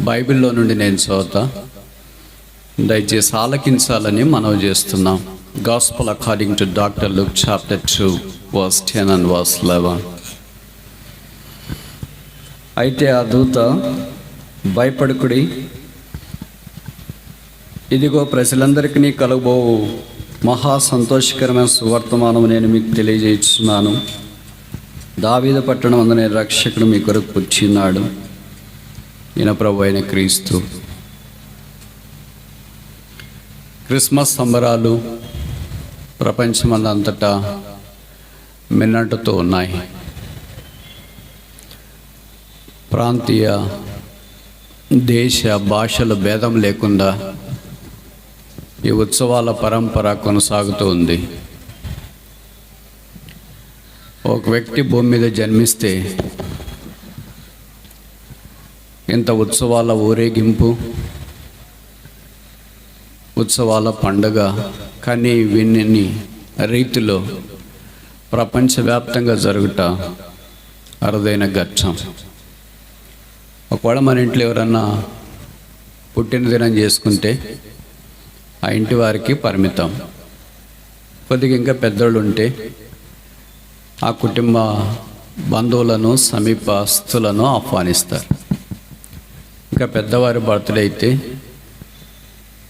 బైబిల్లో నుండి నేను చదువుతా, దయచేసి ఆలకించాలని మనవి చేస్తున్నాం. Gospel according to doctor look chapter 2 verse 10 and verse 11. అయితే ఆ దూత, భయపడకుడి, ఇదిగో ప్రజలందరికీ కలుగబోవు మహా సంతోషకరమైన సువర్తమానం నేను మీకు తెలియజేస్తున్నాను. దావీదు పట్టణం అందునే రక్షకుడు మీ కొరకు పుట్టినాడు, ఈయన ప్రభు అయిన క్రీస్తు. క్రిస్మస్ సంబరాలు ప్రపంచమందంతటా మిన్నట్టుతో ఉన్నాయి. ప్రాంతీయ, దేశ, భాషల భేదం లేకుండా ఈ ఉత్సవాల పరంపర కొనసాగుతూ ఉంది. ఒక వ్యక్తి భూమి మీద జన్మిస్తే ఇంత ఉత్సవాల ఊరేగింపు, ఉత్సవాల పండుగ, కానీ విన్ని రీతిలో ప్రపంచవ్యాప్తంగా జరుగుట అరుదైన ఘట్టం. ఒకవేళ మన ఇంట్లో ఎవరన్నా పుట్టినదినం చేసుకుంటే ఆ ఇంటి వారికి పరిమితం. కొద్దిగా ఇంకా పెద్దోళ్ళు ఉంటే ఆ కుటుంబ బంధువులను, సమీపస్తులను ఆహ్వానిస్తారు. ఇంకా పెద్దవారి బర్త్డే అయితే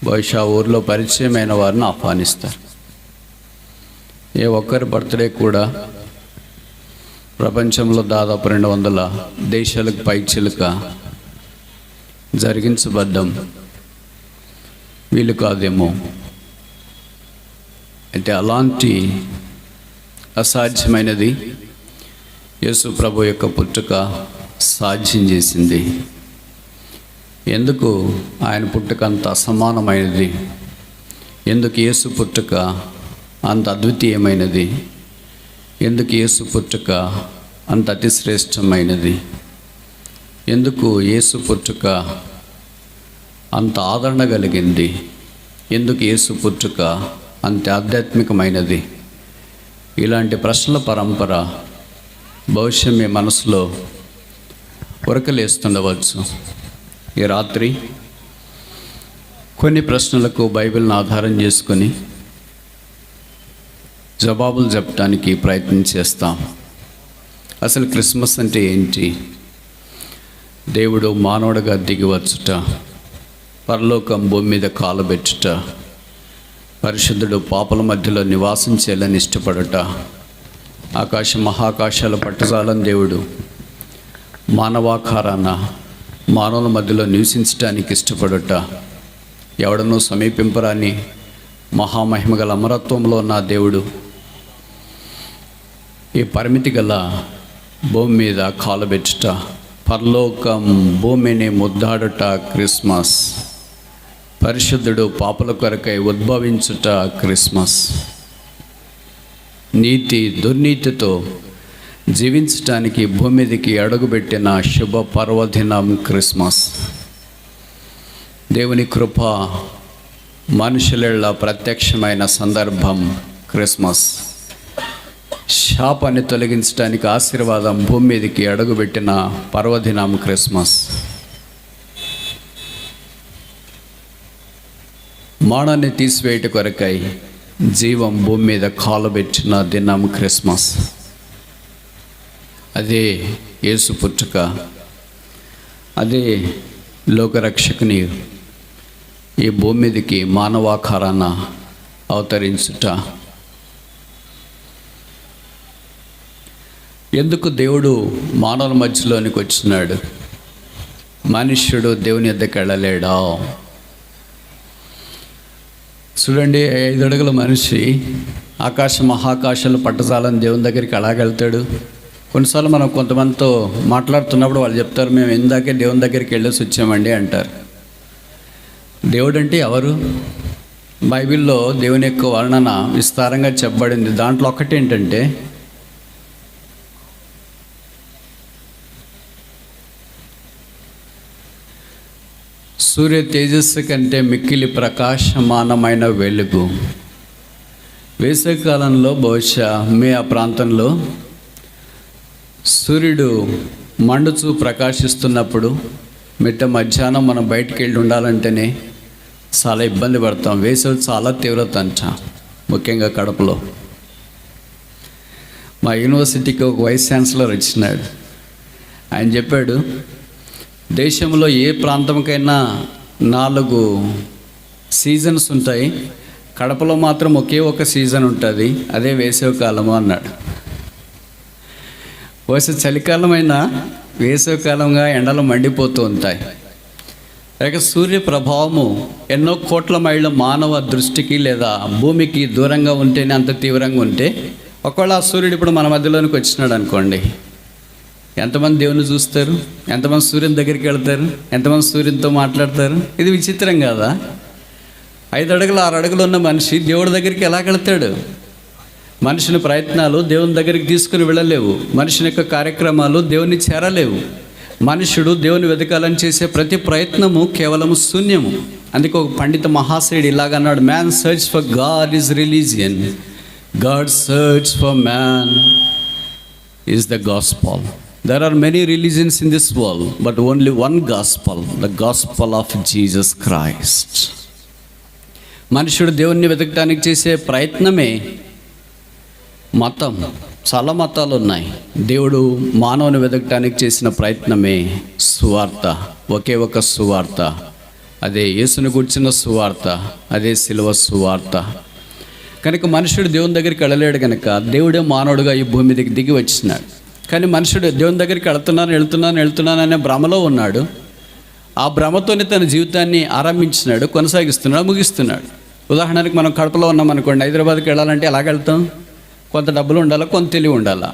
బహుశా ఊర్లో పరిచయమైన వారిని ఆహ్వానిస్తారు. ఏ ఒక్కరి బర్త్డే కూడా ప్రపంచంలో దాదాపు 200 దేశాలకు పైచిలుక జరిగించబడ్డం వీలు కాదేమో. అయితే అలాంటి అసాధ్యమైనది యేసు ప్రభు యొక్క పుట్టుక సాధ్యం చేసింది. ఎందుకు ఆయన పుట్టుక అంత అసమానమైనది? ఎందుకు యేసు పుట్టుక అంత అద్వితీయమైనది? ఎందుకు యేసు పుట్టుక అంత అతి శ్రేష్టమైనది? ఎందుకు యేసు పుట్టుక అంత ఆదరణ కలిగింది? ఎందుకు యేసు పుట్టుక అంత ఆధ్యాత్మికమైనది? ఇలాంటి ప్రశ్నల పరంపర బహుశా మీ మనసులో ఉరకలేస్తుండవచ్చు. ఈ రాత్రి కొన్ని ప్రశ్నలకు బైబిల్ని ఆధారం చేసుకొని జవాబులు చెప్పడానికి ప్రయత్నం చేస్తాం. అసలు క్రిస్మస్ అంటే ఏంటి? దేవుడు మానవుడిగా దిగి వచ్చుట, పరలోకం భూమి మీద కాలుబెట్టుట, పరిశుద్ధుడు పాపల మధ్యలో నివాసం చేయాలని ఇష్టపడట, ఆకాశ మహాకాశాల పట్టజాలని దేవుడు మానవాకారాన మానవుల మధ్యలో నివసించడానికి ఇష్టపడట, ఎవడనూ సమీపింపరాని మహామహిమ గల అమరత్వంలో ఉన్న దేవుడు ఈ పరిమితి గల భూమి మీద కాలుబెట్టుట, పరలోకం భూమిని ముద్దాడుట క్రిస్మస్, పరిశుద్ధుడు పాపల కొరకై ఉద్భవించుట క్రిస్మస్, నీతి దుర్నీతితో జీవించటానికి భూమి మీదకి అడుగుపెట్టిన శుభ పర్వదినం క్రిస్మస్. దేవుని కృప మనుషుల ప్రత్యక్షమైన సందర్భం క్రిస్మస్. శాపాన్ని తొలగించడానికి ఆశీర్వాదం భూమి మీదకి అడుగుపెట్టిన పర్వదినం క్రిస్మస్. మానాన్ని తీసివేయట కొరకై జీవం భూమి మీద కాలుబెట్టిన దినం క్రిస్మస్. అదే యేసు పుట్టుక, అదే లోకరక్షకుని ఈ భూమి మీదకి మానవాకారాన అవతరించుట. ఎందుకు దేవుడు మానవుల మధ్యలోనికి వచ్చినాడు? మనుష్యుడు దేవుని యొద్దకు వెళ్ళలేడా? చూడండి, 5 అడుగుల మనిషి ఆకాశ మహాకాశాలు పట్టజాలని దేవుని దగ్గరికి ఎలాగెళ్తాడు? కొన్నిసార్లు మనం కొంతమందితో మాట్లాడుతున్నప్పుడు వాళ్ళు చెప్తారు, మేము ఇందాకే దేవుని దగ్గరికి వెళ్ళేసి వచ్చామండి అంటారు. దేవుడు అంటే ఎవరు? బైబిల్లో దేవుని యొక్క వర్ణన విస్తారంగా చెప్పబడింది. దాంట్లో ఒకటి ఏంటంటే, సూర్య తేజస్సు కంటే మిక్కిలి ప్రకాశమానమైన వెలుగు. వేసవికాలంలో బహుశా ఆ ప్రాంతంలో సూర్యుడు మండుచూ ప్రకాశిస్తున్నప్పుడు మిట్ట మధ్యాహ్నం మనం బయటికి వెళ్ళి ఉండాలంటేనే చాలా ఇబ్బంది పడతాం. వేసవి చాలా తీవ్రత అంట, ముఖ్యంగా కడపలో. మా యూనివర్సిటీకి ఒక వైస్ ఛాన్సలర్ వచ్చినాడు. ఆయన చెప్పాడు, దేశంలో ఏ ప్రాంతంకైనా 4 సీజన్స్ ఉంటాయి, కడపలో మాత్రం ఒకే ఒక సీజన్ ఉంటుంది, అదే వేసవికాలము అన్నాడు. బహుశా చలికాలమైనా వేసవికాలంగా ఎండలు మండిపోతూ ఉంటాయి. లేక సూర్య ప్రభావము ఎన్నో కోట్ల మైళ్ళ మానవ దృష్టికి లేదా భూమికి దూరంగా ఉంటేనే అంత తీవ్రంగా ఉంటే, ఒకవేళ ఆ సూర్యుడు ఇప్పుడు మన మధ్యలోనికి వచ్చినాడు అనుకోండి, ఎంతమంది దేవుని చూస్తారు? ఎంతమంది సూర్యుని దగ్గరికి వెళ్తారు? ఎంతమంది సూర్యునితో మాట్లాడతారు? ఇది విచిత్రం కదా. 5 అడుగులు 6 అడుగులు ఉన్న మనిషి దేవుడి దగ్గరికి ఎలా వెళ్తాడు? మనుషుని ప్రయత్నాలు దేవుని దగ్గరికి తీసుకుని వెళ్ళలేవు. మనుషుని యొక్క కార్యక్రమాలు దేవుని చేరలేవు. మనుషుడు దేవుని వెతకాలని చేసే ప్రతి ప్రయత్నము కేవలము శూన్యము. అందుకే ఒక పండిత మహాశయుడు ఇలాగన్నాడు, man search for God is religion, God search for man is the gospel. There are many religions in this world, but only one gospel, the gospel of Jesus Christ. మనుషుడు దేవుణ్ణి వెతకడానికి చేసే ప్రయత్నమే మతం. చాలా మతాలు ఉన్నాయి. దేవుడు మానవుని వెతకడానికి చేసిన ప్రయత్నమే సువార్త. ఒకే ఒక సువార్త, అదే యేసుని గుర్చిన సువార్త, అదే సిలువ సువార్త. కనుక మనుషుడు దేవుని దగ్గరికి వెళ్ళలేడు కనుక దేవుడే మానవుడుగా ఈ భూమి మీదకి దిగి వచ్చినాడు. కానీ మనుషుడు దేవుని దగ్గరికి వెళ్తున్నాను అనే భ్రమలో ఉన్నాడు. ఆ భ్రమతోనే తన జీవితాన్ని ఆరంభించినాడు, కొనసాగిస్తున్నాడు, ముగిస్తున్నాడు. ఉదాహరణకి మనం కడపలో ఉన్నాం అనుకోండి, హైదరాబాద్కి వెళ్ళాలంటే ఎలాగెళ్తాం? కొంత డబ్బులు ఉండాలా, కొంత తెలివి ఉండాలా.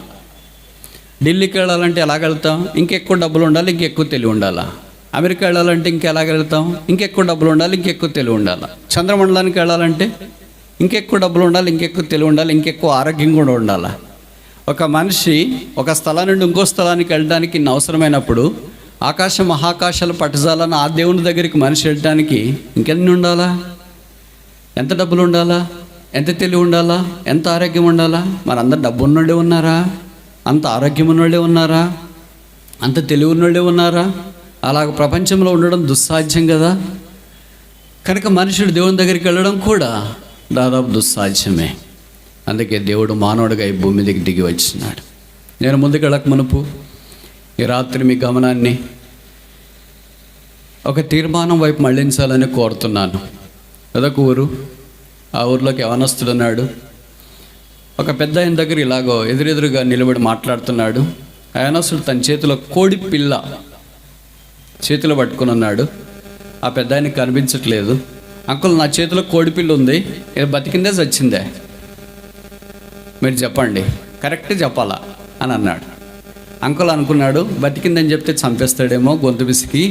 ఢిల్లీకి వెళ్ళాలంటే ఎలాగెళ్తాం? ఇంకెక్కువ డబ్బులు ఉండాలి, ఇంకెక్కువ తెలివి ఉండాలా. అమెరికా వెళ్ళాలంటే ఇంకెలాగెళ్తాం? ఇంకెక్కువ డబ్బులు ఉండాలి, ఇంకెక్కువ తెలివి ఉండాలా. చంద్రమండలానికి వెళ్ళాలంటే ఇంకెక్కువ డబ్బులు ఉండాలి, ఇంకెక్కువ తెలివి ఉండాలి, ఇంకెక్కువ ఆరోగ్యం కూడా ఉండాలా. ఒక మనిషి ఒక స్థలం నుండి ఇంకో స్థలానికి వెళ్ళడానికి ఇన్ని అవసరమైనప్పుడు ఆకాశ మహాకాశాలు పట్టజాలని ఆ దేవుని దగ్గరికి మనిషి వెళ్ళడానికి ఇంకెన్ని ఉండాలా? ఎంత డబ్బులు ఉండాలా? ఎంత తెలివి ఉండాలా? ఎంత ఆరోగ్యం ఉండాలా? మరి అందరు డబ్బు ఉన్నోళ్ళే ఉన్నారా? అంత ఆరోగ్యం ఉన్నోళ్ళే ఉన్నారా? అంత తెలివి ఉన్నోళ్ళే ఉన్నారా? అలాగ ప్రపంచంలో ఉండడం దుస్సాధ్యం కదా. కనుక మనుషుడు దేవుని దగ్గరికి వెళ్ళడం కూడా దాదాపు దుస్సాధ్యమే. అందుకే దేవుడు మానవుడిగా ఈ భూమి మీదకి దిగి వచ్చినాడు. నేను ముందుకు వెళ్ళక మునుపు ఈ రాత్రి మీ గమనాన్ని ఒక తీర్మానం వైపు మళ్లించాలని కోరుతున్నాను. అదొక ఊరు. ఆ ఊరిలోకి యవనస్తుడు ఉన్నాడు. ఒక పెద్ద ఆయన దగ్గర ఇలాగో ఎదురెదురుగా నిలబడి మాట్లాడుతున్నాడు. ఆ యవనస్తుడు తన చేతిలో కోడి పిల్ల చేతిలో పట్టుకుని ఉన్నాడు. ఆ పెద్ద ఆయనకి కనిపించట్లేదు. అంకుల్, నా చేతిలో కోడి పిల్ల ఉంది, ఇది బతికిందే చచ్చిందే? మీరు చెప్పండి, కరెక్ట్ చెప్పాలా అని అన్నాడు. అంకుల్ అనుకున్నాడు, బతికిందని చెప్తే చంపేస్తాడేమో గొంతు పిసికి,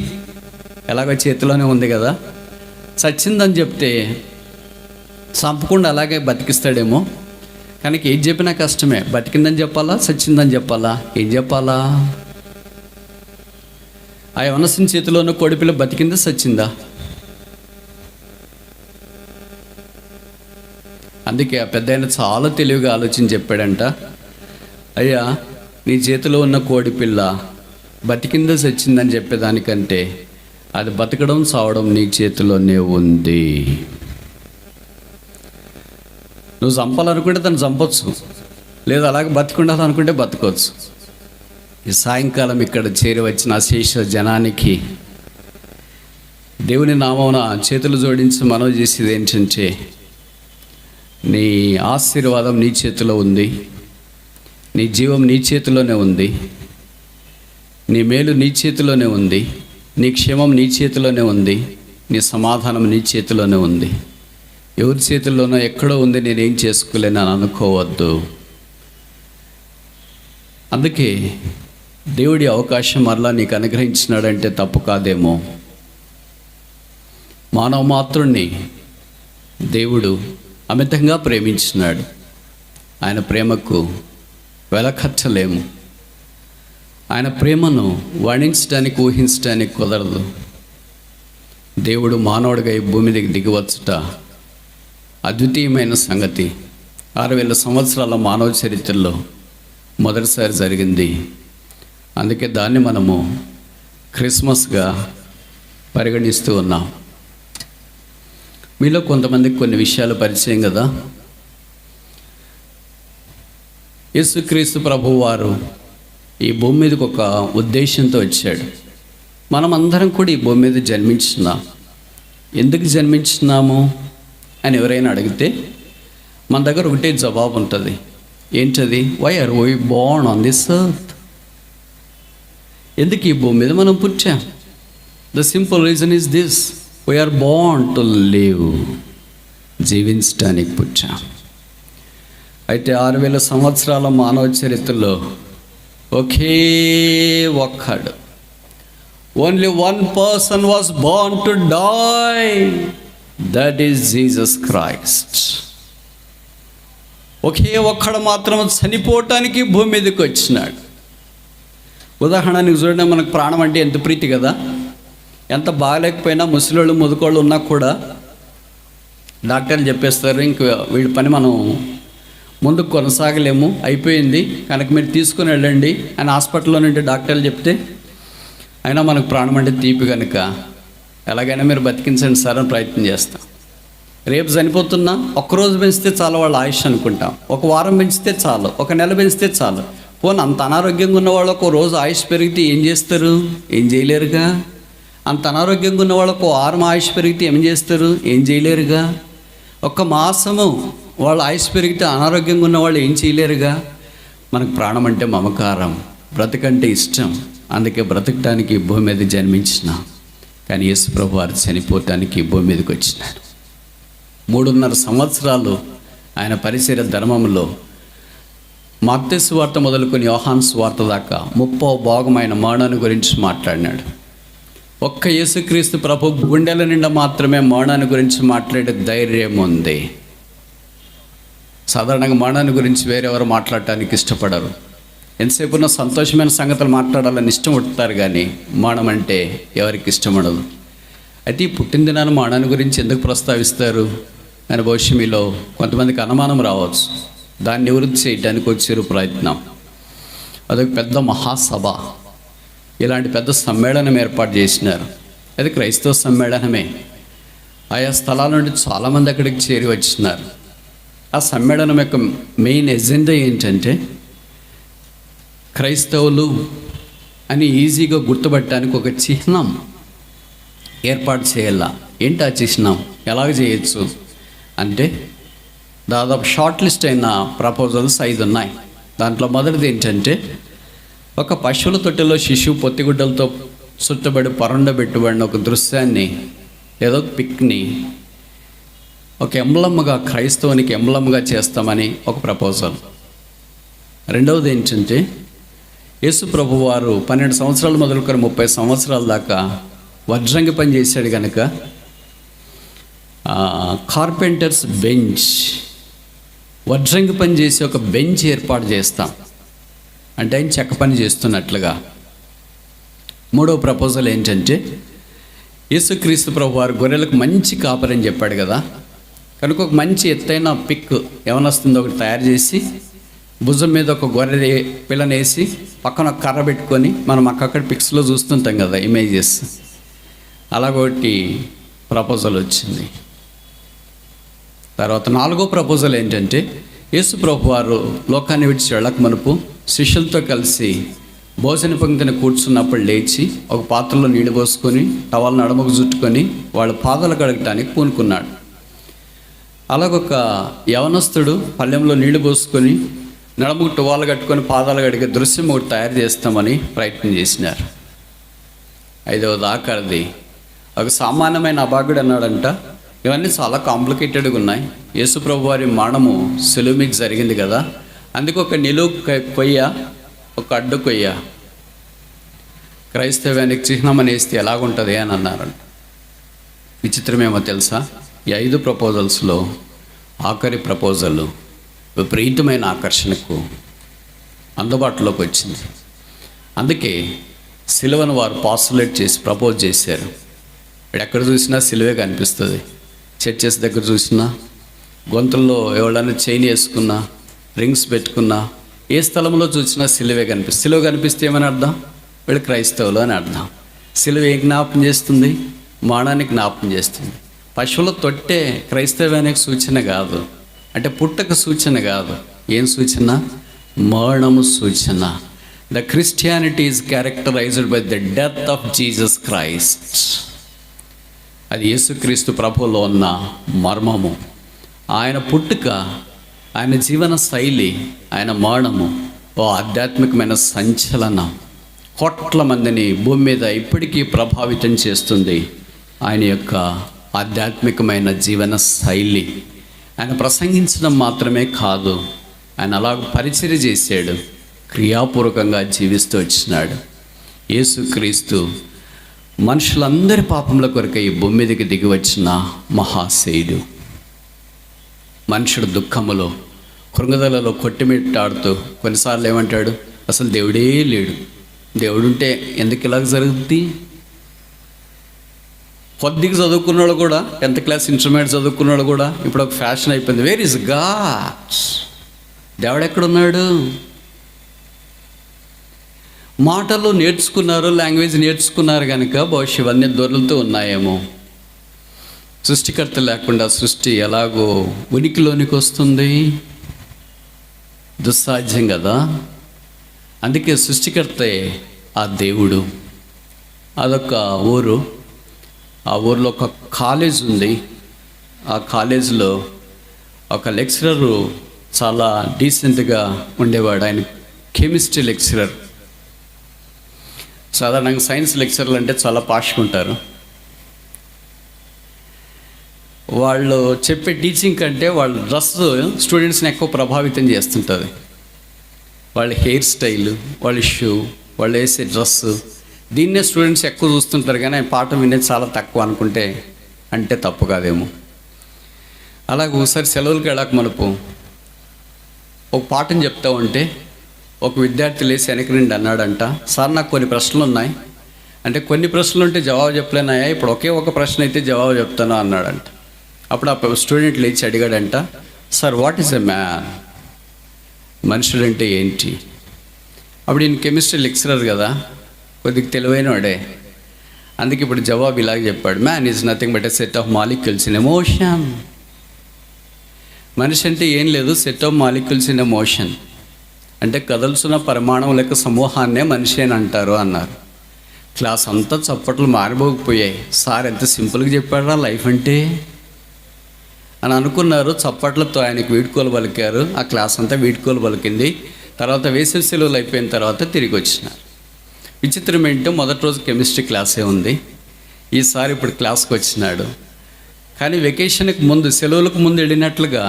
ఎలాగో చేతిలోనే ఉంది కదా. చచ్చిందని చెప్తే చంపకుండా అలాగే బతికిస్తాడేమో. కానీ ఏం చెప్పినా కష్టమే. బతికిందని చెప్పాలా, చచ్చిందని చెప్పాలా? ఏం చెప్పాలా? ఆ యవనస్తుని చేతిలో ఉన్న కోడిపిల్ల బతికిందా, చచ్చిందా? అందుకే ఆ పెద్ద ఆయన చాలా తెలివిగా ఆలోచించి చెప్పాడంట, అయ్యా, నీ చేతిలో ఉన్న కోడి పిల్ల బతికిందో చచ్చిందని చెప్పేదానికంటే అది బతకడం చావడం నీ చేతిలోనే ఉంది. నువ్వు చంపాలనుకుంటే తను చంపొచ్చు, లేదా అలాగే బతికుండాలనుకుంటే బతకొచ్చు. ఈ సాయంకాలం ఇక్కడ చేరి వచ్చిన అశేష జనానికి దేవుని నామమున చేతులు జోడించి మనవి చేసేది ఏంటంటే, నీ ఆశీర్వాదం నీ చేతిలో ఉంది, నీ జీవం నీ చేతిలోనే ఉంది, నీ మేలు నీ చేతిలోనే ఉంది, నీ క్షేమం నీ చేతిలోనే ఉంది, నీ సమాధానం నీ చేతిలోనే ఉంది. ఎవరి చేతుల్లోనో ఎక్కడో ఉంది, నేనేం చేసుకోలేను అని అనుకోవద్దు. అందుకే దేవుడి అవకాశం మరలా నీకు అనుగ్రహించినాడంటే తప్పు కాదేమో. మానవ మాత్రుణ్ణి దేవుడు అమితంగా ప్రేమించినాడు. ఆయన ప్రేమకు వెలకట్టలేము. ఆయన ప్రేమను వర్ణించడానికి, ఊహించడానికి కుదరదు. దేవుడు మానవుడిగా ఈ భూమి దగ్గర దిగివచ్చుట అద్వితీయమైన సంగతి. 6000 సంవత్సరాల మానవ చరిత్రలో మొదటిసారి జరిగింది. అందుకే దాన్ని మనము క్రిస్మస్గా పరిగణిస్తూ ఉన్నాం. మీలో కొంతమందికి కొన్ని విషయాలు పరిచయం కదా. యేసుక్రీస్తు ప్రభువు వారు ఈ భూమి మీదకి ఒక ఉద్దేశంతో వచ్చాడు. మనమందరం కూడా ఈ భూమి మీద జన్మించున్నాం. ఎందుకు జన్మించున్నాము అని ఎవరైనా అడిగితే మన దగ్గర ఒకటే జవాబు ఉంటుంది. ఏంటది? Why are we born on this earth? ఎందుకు ఈ భూమి మీద మనం పుట్టాం? The simple reason is this: we are born to live. జీవించడానికి పుట్టాం. అయితే 6000 సంవత్సరాల మానవ చరిత్రలో ఒకే ఒక్కడు, only one person was born to die. That is Jesus Christ. ఒకే ఒక్కడు మాత్రం చనిపోవటానికి భూమి మీదకి వచ్చినాడు. ఉదాహరణకి చూడండి, మనకు ప్రాణం అంటే ఎంత ప్రీతి కదా. ఎంత బాగాలేకపోయినా ముసలోళ్ళు ముదుకోళ్ళు ఉన్నా కూడా డాక్టర్లు చెప్పేస్తారు, ఇంక వీడి పని మనం ముందుకు కొనసాగలేము, అయిపోయింది కనుక మీరు తీసుకుని వెళ్ళండి అని హాస్పిటల్లో నుండి డాక్టర్లు చెప్తే, అయినా మనకు ప్రాణం అంటే తీపి కనుక ఎలాగైనా మీరు బతికించండి సార్ అని ప్రయత్నం చేస్తాం. రేపు చనిపోతున్నా ఒక్కరోజు పెంచితే చాలు వాళ్ళ ఆయుష్ అనుకుంటాం. ఒక వారం పెంచితే చాలు, ఒక నెల పెంచితే చాలు. పోనీ అంత అనారోగ్యంగా ఉన్న వాళ్ళు ఒక రోజు ఆయుష్ పెరిగితే ఏం చేస్తారు? ఏం చేయలేరుగా. అంత అనారోగ్యంగా ఉన్న వాళ్ళకు 1 వారం ఆయుష్ పెరిగితే ఏం చేస్తారు? ఏం చేయలేరుగా. ఒక్క మాసము వాళ్ళ ఆయుష్ పెరిగితే అనారోగ్యంగా ఉన్నవాళ్ళు ఏం చేయలేరుగా. మనకు ప్రాణం అంటే మమకారం, బ్రతకంటే ఇష్టం. అందుకే బ్రతకటానికి భూమి మీద జన్మించిన. కానీ యేసు ప్రభు వారు చనిపోవటానికి భూమి మీదకి వచ్చినాడు. 3.5 సంవత్సరాలు ఆయన పరిచర్య ధర్మంలో మత్తయి సువార్త మొదలుకొని యోహాను సువార్త దాకా 30వ భాగమైన మరణాన్ని గురించి మాట్లాడినాడు. ఒక్క యేసుక్రీస్తు ప్రభు గుండెల నిండా మాత్రమే మరణాన్ని గురించి మాట్లాడే ధైర్యం ఉంది. సాధారణంగా మరణాన్ని గురించి వేరెవరు మాట్లాడటానికి ఇష్టపడరు. ఎంతసేపు ఉన్న సంతోషమైన సంగతులు మాట్లాడాలని ఇష్టం ఉంటారు, కానీ మరణం అంటే ఎవరికి ఇష్టం ఉండదు. అయితే ఈ పుట్టిన దినాన్ని మరణాన్ని గురించి ఎందుకు ప్రస్తావిస్తారు అని బహుశా మీలో కొంతమందికి అనుమానం రావచ్చు. దాన్ని నివృత్తి చేయడానికి వచ్చారు ప్రయత్నం. అదొక పెద్ద మహాసభ, ఇలాంటి పెద్ద సమ్మేళనం ఏర్పాటు చేసినారు. అది క్రైస్తవ సమ్మేళనమే. ఆయా స్థలాల నుండి చాలామంది అక్కడికి చేరి వచ్చినారు. ఆ సమ్మేళనం యొక్క మెయిన్ ఎజెండా ఏంటంటే క్రైస్తవులు అని ఈజీగా గుర్తుపట్టడానికి ఒక చిహ్నం ఏర్పాటు చేయాల. ఏంటి ఆ చిహ్నం? ఎలాగ చేయొచ్చు అంటే దాదాపు షార్ట్ లిస్ట్ అయిన ప్రపోజల్స్ 5 ఉన్నాయి. దాంట్లో మొదటిది ఏంటంటే ఒక పశువుల తొట్టెలో శిశువు పొత్తిగుడ్డలతో చుట్టబడి పరుండబెట్టబడిన ఒక దృశ్యాన్ని, ఏదో పిక్ని ఒక ఎంబ్లమ్గా, క్రైస్తవునికి ఎంబ్లమ్గా చేస్తామని ఒక ప్రపోజల్. రెండవది ఏంటంటే యేసు ప్రభు వారు 12 సంవత్సరాలు మొదలుకొని 30 సంవత్సరాల దాకా వడ్రంగి పని చేశాడు కనుక కార్పెంటర్స్ బెంచ్, వడ్రంగి పని చేసి ఒక బెంచ్ ఏర్పాటు చేస్తాం అంటే ఆయన చెక్క పని చేస్తున్నట్లుగా. మూడవ ప్రపోజల్ ఏంటంటే యేసుక్రీస్తు ప్రభు వారు గొర్రెలకు మంచి కాపరని చెప్పాడు కదా, కనుక ఒక మంచి ఎత్తైన పిక్ ఏమనొస్తుందో ఒకటి తయారు చేసి భుజం మీద ఒక గొర్రె పిల్లనేసి పక్కన ఒక కర్ర పెట్టుకొని, మనం అక్కడక్కడ పిక్స్లో చూస్తుంటాం కదా ఇమేజెస్, అలాగొకటి ప్రపోజల్ వచ్చింది. తర్వాత 4వ ప్రపోజల్ ఏంటంటే యేసు ప్రభు వారు లోకాన్ని విడిచి వెళ్ళక మునుపు శిష్యులతో కలిసి భోజన పంక్తిని కూర్చున్నప్పుడు లేచి ఒక పాత్రలో నీళ్ళు పోసుకొని టవల్ నడుముకు చుట్టుకొని వాళ్ళ పాదాలు కడగటానికి పూనుకున్నాడు. అలాగొక యవనస్తుడు పళ్ళెంలో నీళ్లు పోసుకొని నడుముకు టువాలు కట్టుకొని పాదాలు కడిగే దృశ్యం ఒకటి తయారు చేస్తామని ప్రయత్నం చేసినారు. 5వది ఆఖరిది, ఒక సామాన్యమైన అభాగ్యుడు అన్నాడంట, ఇవన్నీ చాలా కాంప్లికేటెడ్గా ఉన్నాయి. యేసు ప్రభు వారి మరణము సులువు మీకు జరిగింది కదా, అందుకు ఒక నిలువు కొయ్య, ఒక అడ్డు కొయ్య క్రైస్తవానికి చిహ్నం అని వేస్తే ఎలాగుంటుంది అని అన్నారంట. విచిత్రమేమో తెలుసా, ఈ 5 ప్రపోజల్స్లో ఆఖరి ప్రపోజల్ విపరీతమైన ఆకర్షణకు అందుబాటులోకి వచ్చింది. అందుకే సిలువను వారు పాస్టులేట్ చేసి ప్రపోజ్ చేశారు. ఎక్కడ చూసినా సిలువే కనిపిస్తుంది. చర్చెస్ దగ్గర చూసినా, గొంతుల్లో ఎవరైనా చైన్ వేసుకున్నా, రింగ్స్ పెట్టుకున్నా, ఏ స్థలంలో చూసినా సిలువే కనిపిస్తుంది. సిలువ కనిపిస్తే ఏమని అర్థం? వీళ్ళు క్రైస్తవులు అని అర్థం. సిలువ ఏం జ్ఞాపకం చేస్తుంది? మరణానికి జ్ఞాపకం చేస్తుంది. పశువుల తొట్టే క్రైస్తవానికి సూచన కాదు, అంటే పుట్టక సూచన కాదు. ఏం సూచన? మరణము సూచన. The Christianity is characterised by the death of Jesus Christ. అది యేసుక్రీస్తు ప్రభువులో ఉన్న మర్మము. ఆయన పుట్టుక, ఆయన జీవన శైలి, ఆయన మరణము ఓ ఆధ్యాత్మికమైన సంచలనం. కోట్ల మందిని భూమి మీద ఇప్పటికీ ప్రభావితం చేస్తుంది ఆయన యొక్క ఆధ్యాత్మికమైన జీవన శైలి. ఆయన ప్రసంగించడం మాత్రమే కాదు, ఆయన అలాగ పరిచర్య చేశాడు, క్రియాపూర్వకంగా జీవిస్తూ వచ్చినాడు. యేసుక్రీస్తు మనుషులందరి పాపముల కొరకు ఈ భూమి మీదకి దిగి వచ్చిన మహాశయుడు. మనుషుడు దుఃఖములో, కృంగదలలో కొట్టిమిట్టాడుతూ కొన్నిసార్లు ఏమంటాడు, అసలు దేవుడే లేడు, దేవుడుంటే ఎందుకు ఇలాగ జరుగుద్ది? కొద్దిగా చదువుకున్నాడు కూడా, 10th క్లాస్ ఇంటర్మీడియట్ చదువుకున్నాడు కూడా ఇప్పుడు ఒక ఫ్యాషన్ అయిపోయింది. Where is God? దేవుడు ఎక్కడున్నాడు? మాటలు నేర్చుకున్నారు, లాంగ్వేజ్ నేర్చుకున్నారు కనుక బహుశా ఇవన్నీ దొరుకుతూ ఉన్నాయేమో. సృష్టికర్త లేకుండా సృష్టి ఎలాగో ఉనికిలోనికి వస్తుంది? దుస్సాధ్యం కదా. అందుకే సృష్టికర్తే ఆ దేవుడు. అదొక ఊరు, ఆ ఊరిలో ఒక కాలేజ్ ఉంది. ఆ కాలేజీలో ఒక లెక్చరరు చాలా డీసెంట్గా ఉండేవాడు. ఆయన కెమిస్ట్రీ లెక్చరర్. సాధారణంగా సైన్స్ లెక్చరర్లు అంటే చాలా పాష్గా ఉంటారు. వాళ్ళు చెప్పే టీచింగ్ కంటే వాళ్ళ డ్రెస్ స్టూడెంట్స్ని ఎక్కువ ప్రభావితం చేస్తుంటుంది. వాళ్ళ హెయిర్ స్టైల్, వాళ్ళ షూ, వాళ్ళు వేసే డ్రెస్సు, దీన్నే స్టూడెంట్స్ ఎక్కువ చూస్తుంటారు. కానీ ఆయన పాఠం వినేది చాలా తక్కువ అనుకుంటే అంటే తప్పు కాదేమో. అలాగే ఒకసారి సెలవులకి వెళ్ళక మనపు ఒక పాఠం చెప్తా ఉంటే ఒక విద్యార్థి లేచి వెనక నుండి అన్నాడంట, సార్ నాకు కొన్ని ప్రశ్నలు ఉన్నాయి, అంటే కొన్ని ప్రశ్నలు ఉంటే జవాబు చెప్పలేనాయా, ఇప్పుడు ఒకే ఒక ప్రశ్న అయితే జవాబు చెప్తాను అన్నాడంట. అప్పుడు ఆ స్టూడెంట్ లేచి అడిగాడంట, sir what is a man? మనుషుడంటే ఏంటి? అప్పుడు ఈయన కెమిస్ట్రీ లెక్చరర్ కదా, కొద్దిగా తెలివైన వాడే. అందుకే ఇప్పుడు జవాబు ఇలాగ చెప్పాడు, man is nothing but a set of molecules in emotion. మనిషి అంటే ఏం లేదు, set of molecules in emotion. అంటే కదల్సిన పరిమాణం లెక్క సమూహాన్నే మనిషి అని అంటారు అన్నారు. క్లాస్ అంతా చప్పట్లు మారిపోకపోయాయి. సార్ ఎంత సింపుల్గా చెప్పాడా లైఫ్ అంటే అని అనుకున్నారు. చప్పట్లతో ఆయనకు వీడ్కోలు పలికారు. ఆ క్లాస్ అంతా వీడ్కోలు పలికింది. తర్వాత వేసవి సెలవులు అయిపోయిన తర్వాత తిరిగి వచ్చినారు. విచిత్రం ఏంటో మొదటి రోజు కెమిస్ట్రీ క్లాసే ఉంది. ఈసారి ఇప్పుడు క్లాస్కి వచ్చినాడు. కానీ వెకేషన్కి ముందు, సెలవులకు ముందు వెళ్ళినట్లుగా